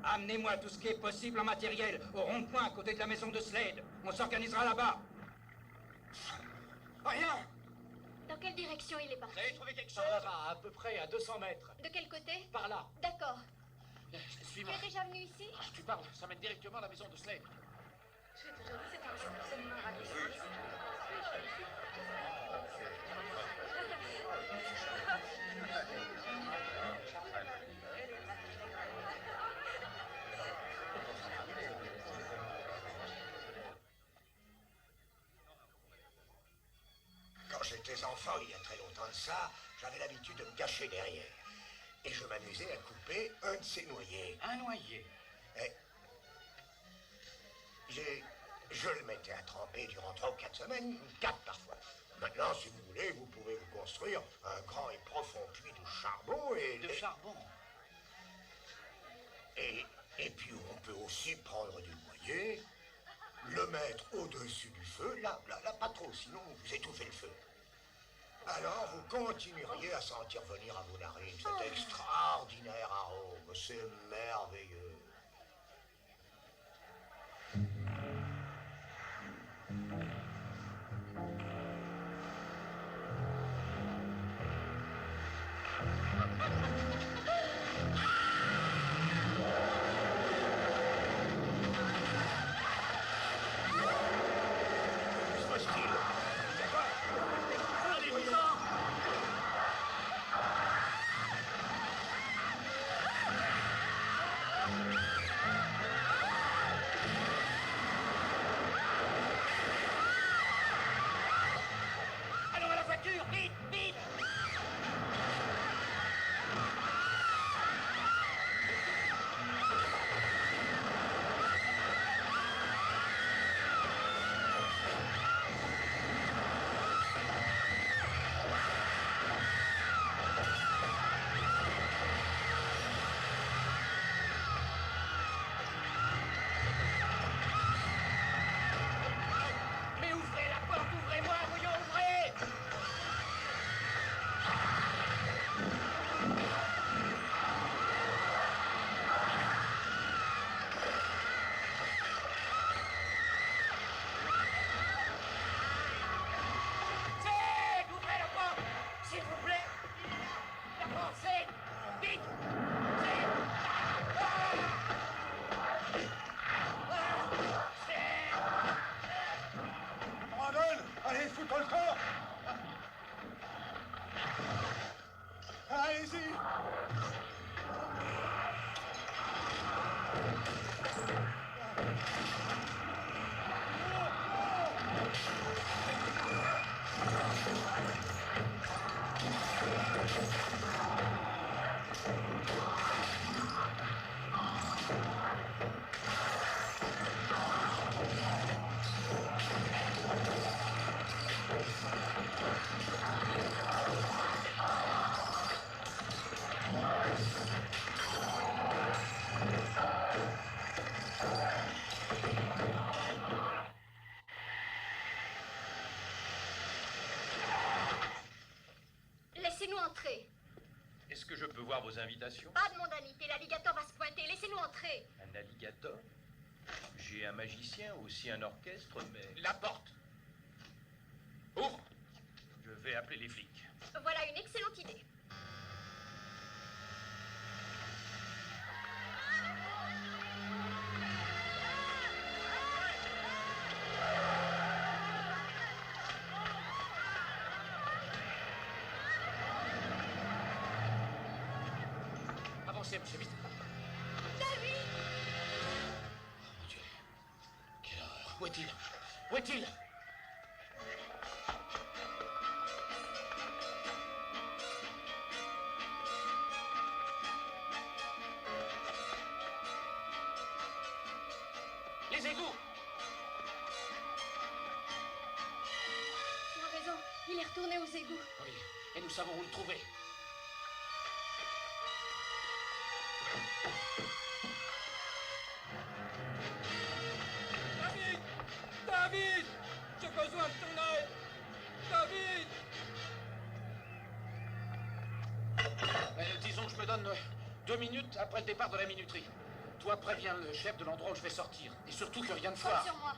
Amenez-moi tout ce qui est possible en matériel, au rond-point à côté de la maison de Slade. On s'organisera là-bas. Rien. Dans quelle direction il est parti? Vous avez trouvé quelque chose? Là-bas, à peu près à 200 mètres. De quel côté? Par là. D'accord. Tu Suis-moi. es déjà venu ici? Tu parles, ça mène directement à la maison de Slade. Je vais toujours dit, c'est un jour absolument ravissant. Quand j'étais enfant, il y a très longtemps de ça, j'avais l'habitude de me cacher derrière. Et je m'amusais à couper un de ces noyers. Un noyer? Et je le mettais à tremper durant 3 ou 4 semaines, 4 parfois. Maintenant, si vous voulez, vous pouvez vous construire un grand et profond puits de charbon et... De charbon? Et puis on peut aussi prendre du noyer, le mettre au-dessus du feu, là, pas trop, sinon vous étouffez le feu. Alors vous continueriez à sentir venir à vos narines cet extraordinaire arôme, c'est merveilleux. Allons à la voiture, vite, vite! Mais ouvrez la porte, ouvrez-moi, voyons, ouvrez! C'est, ouvrez la porte, s'il vous plaît! La porte, c'est, vite! Brandon, allez, fous-toi le camp! Allez-y! Laissez-nous entrer. Est-ce que je peux voir vos invitations? Pas de mondanité, l'alligator va se pointer. Laissez-nous entrer. Un alligator? J'ai un magicien, aussi un orchestre, mais... La porte! Ouvre! Je vais appeler les flics. Voilà une excellente idée. Avancez, monsieur, vite! David! Mon Dieu! Quelle horreur! Où est-il? Où est-il? Les égouts! Tu as raison, il est retourné aux égouts. Oui, et nous savons où le trouver. David! David! J'ai besoin de ton aide! David! Disons que je me donne 2 minutes après le départ de la minuterie. Toi, préviens le chef de l'endroit où je vais sortir. Et surtout que rien ne Compte foire. sur moi.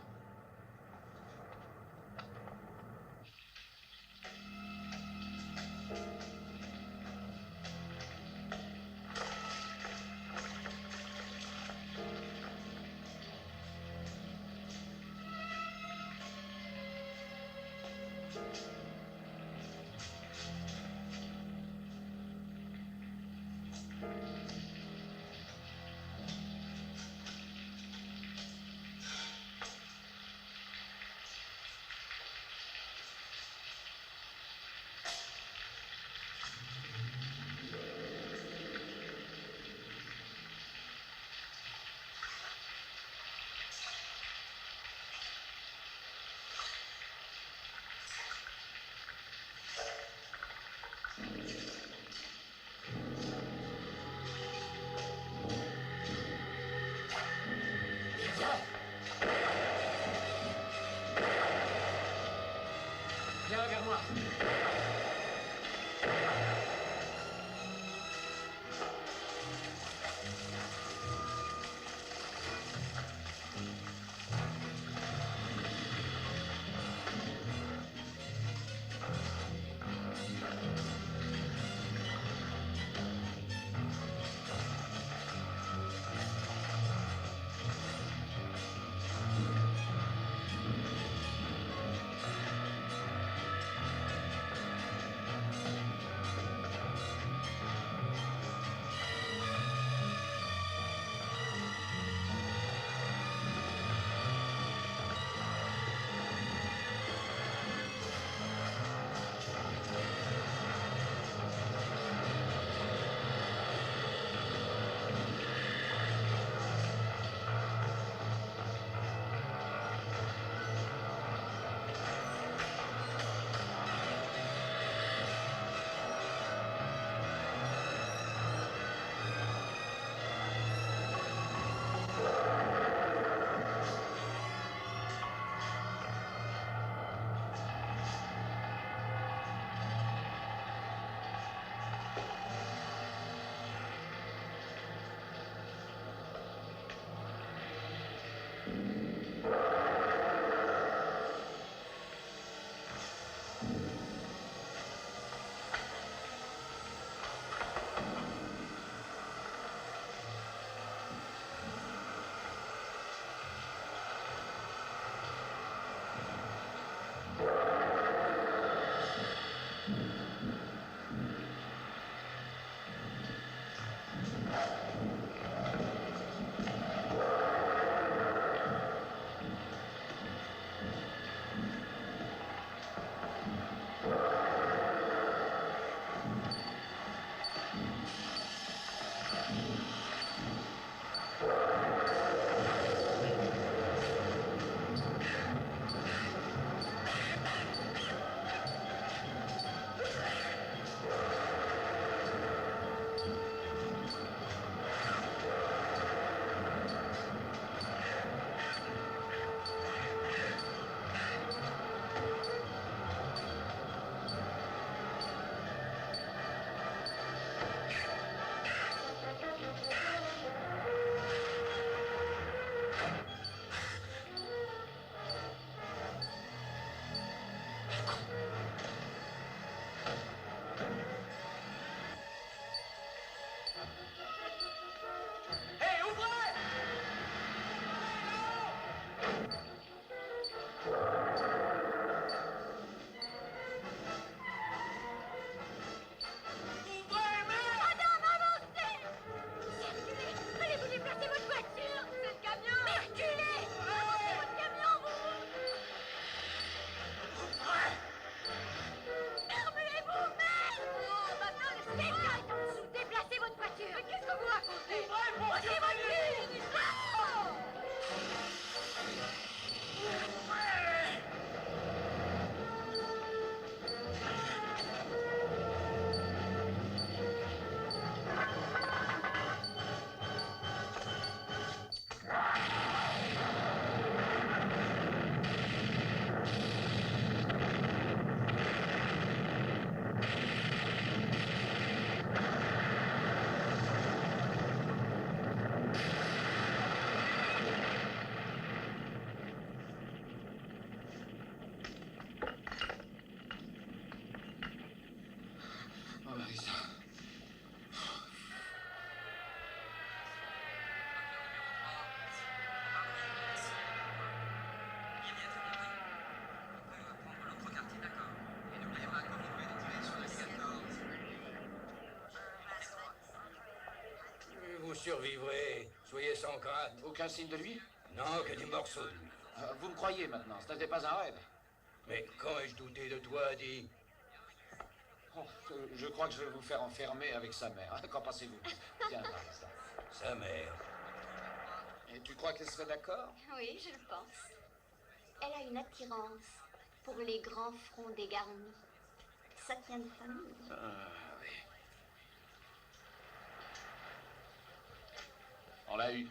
Marisa. Vous survivrez, soyez sans crainte. Aucun signe de lui? Non, que des morceaux de lui. Vous me croyez maintenant, ce n'était pas un rêve. Mais quand ai-je douté de toi, dis? Oh, je crois que je vais vous faire enfermer avec sa mère. Qu'en pensez-vous? Tiens, Marisa. Sa mère. Et tu crois qu'elle serait d'accord? Oui, je le pense. Elle a une attirance pour les grands fronts dégarnis. Ça tient de famille. Ah, oui. On l'a eu.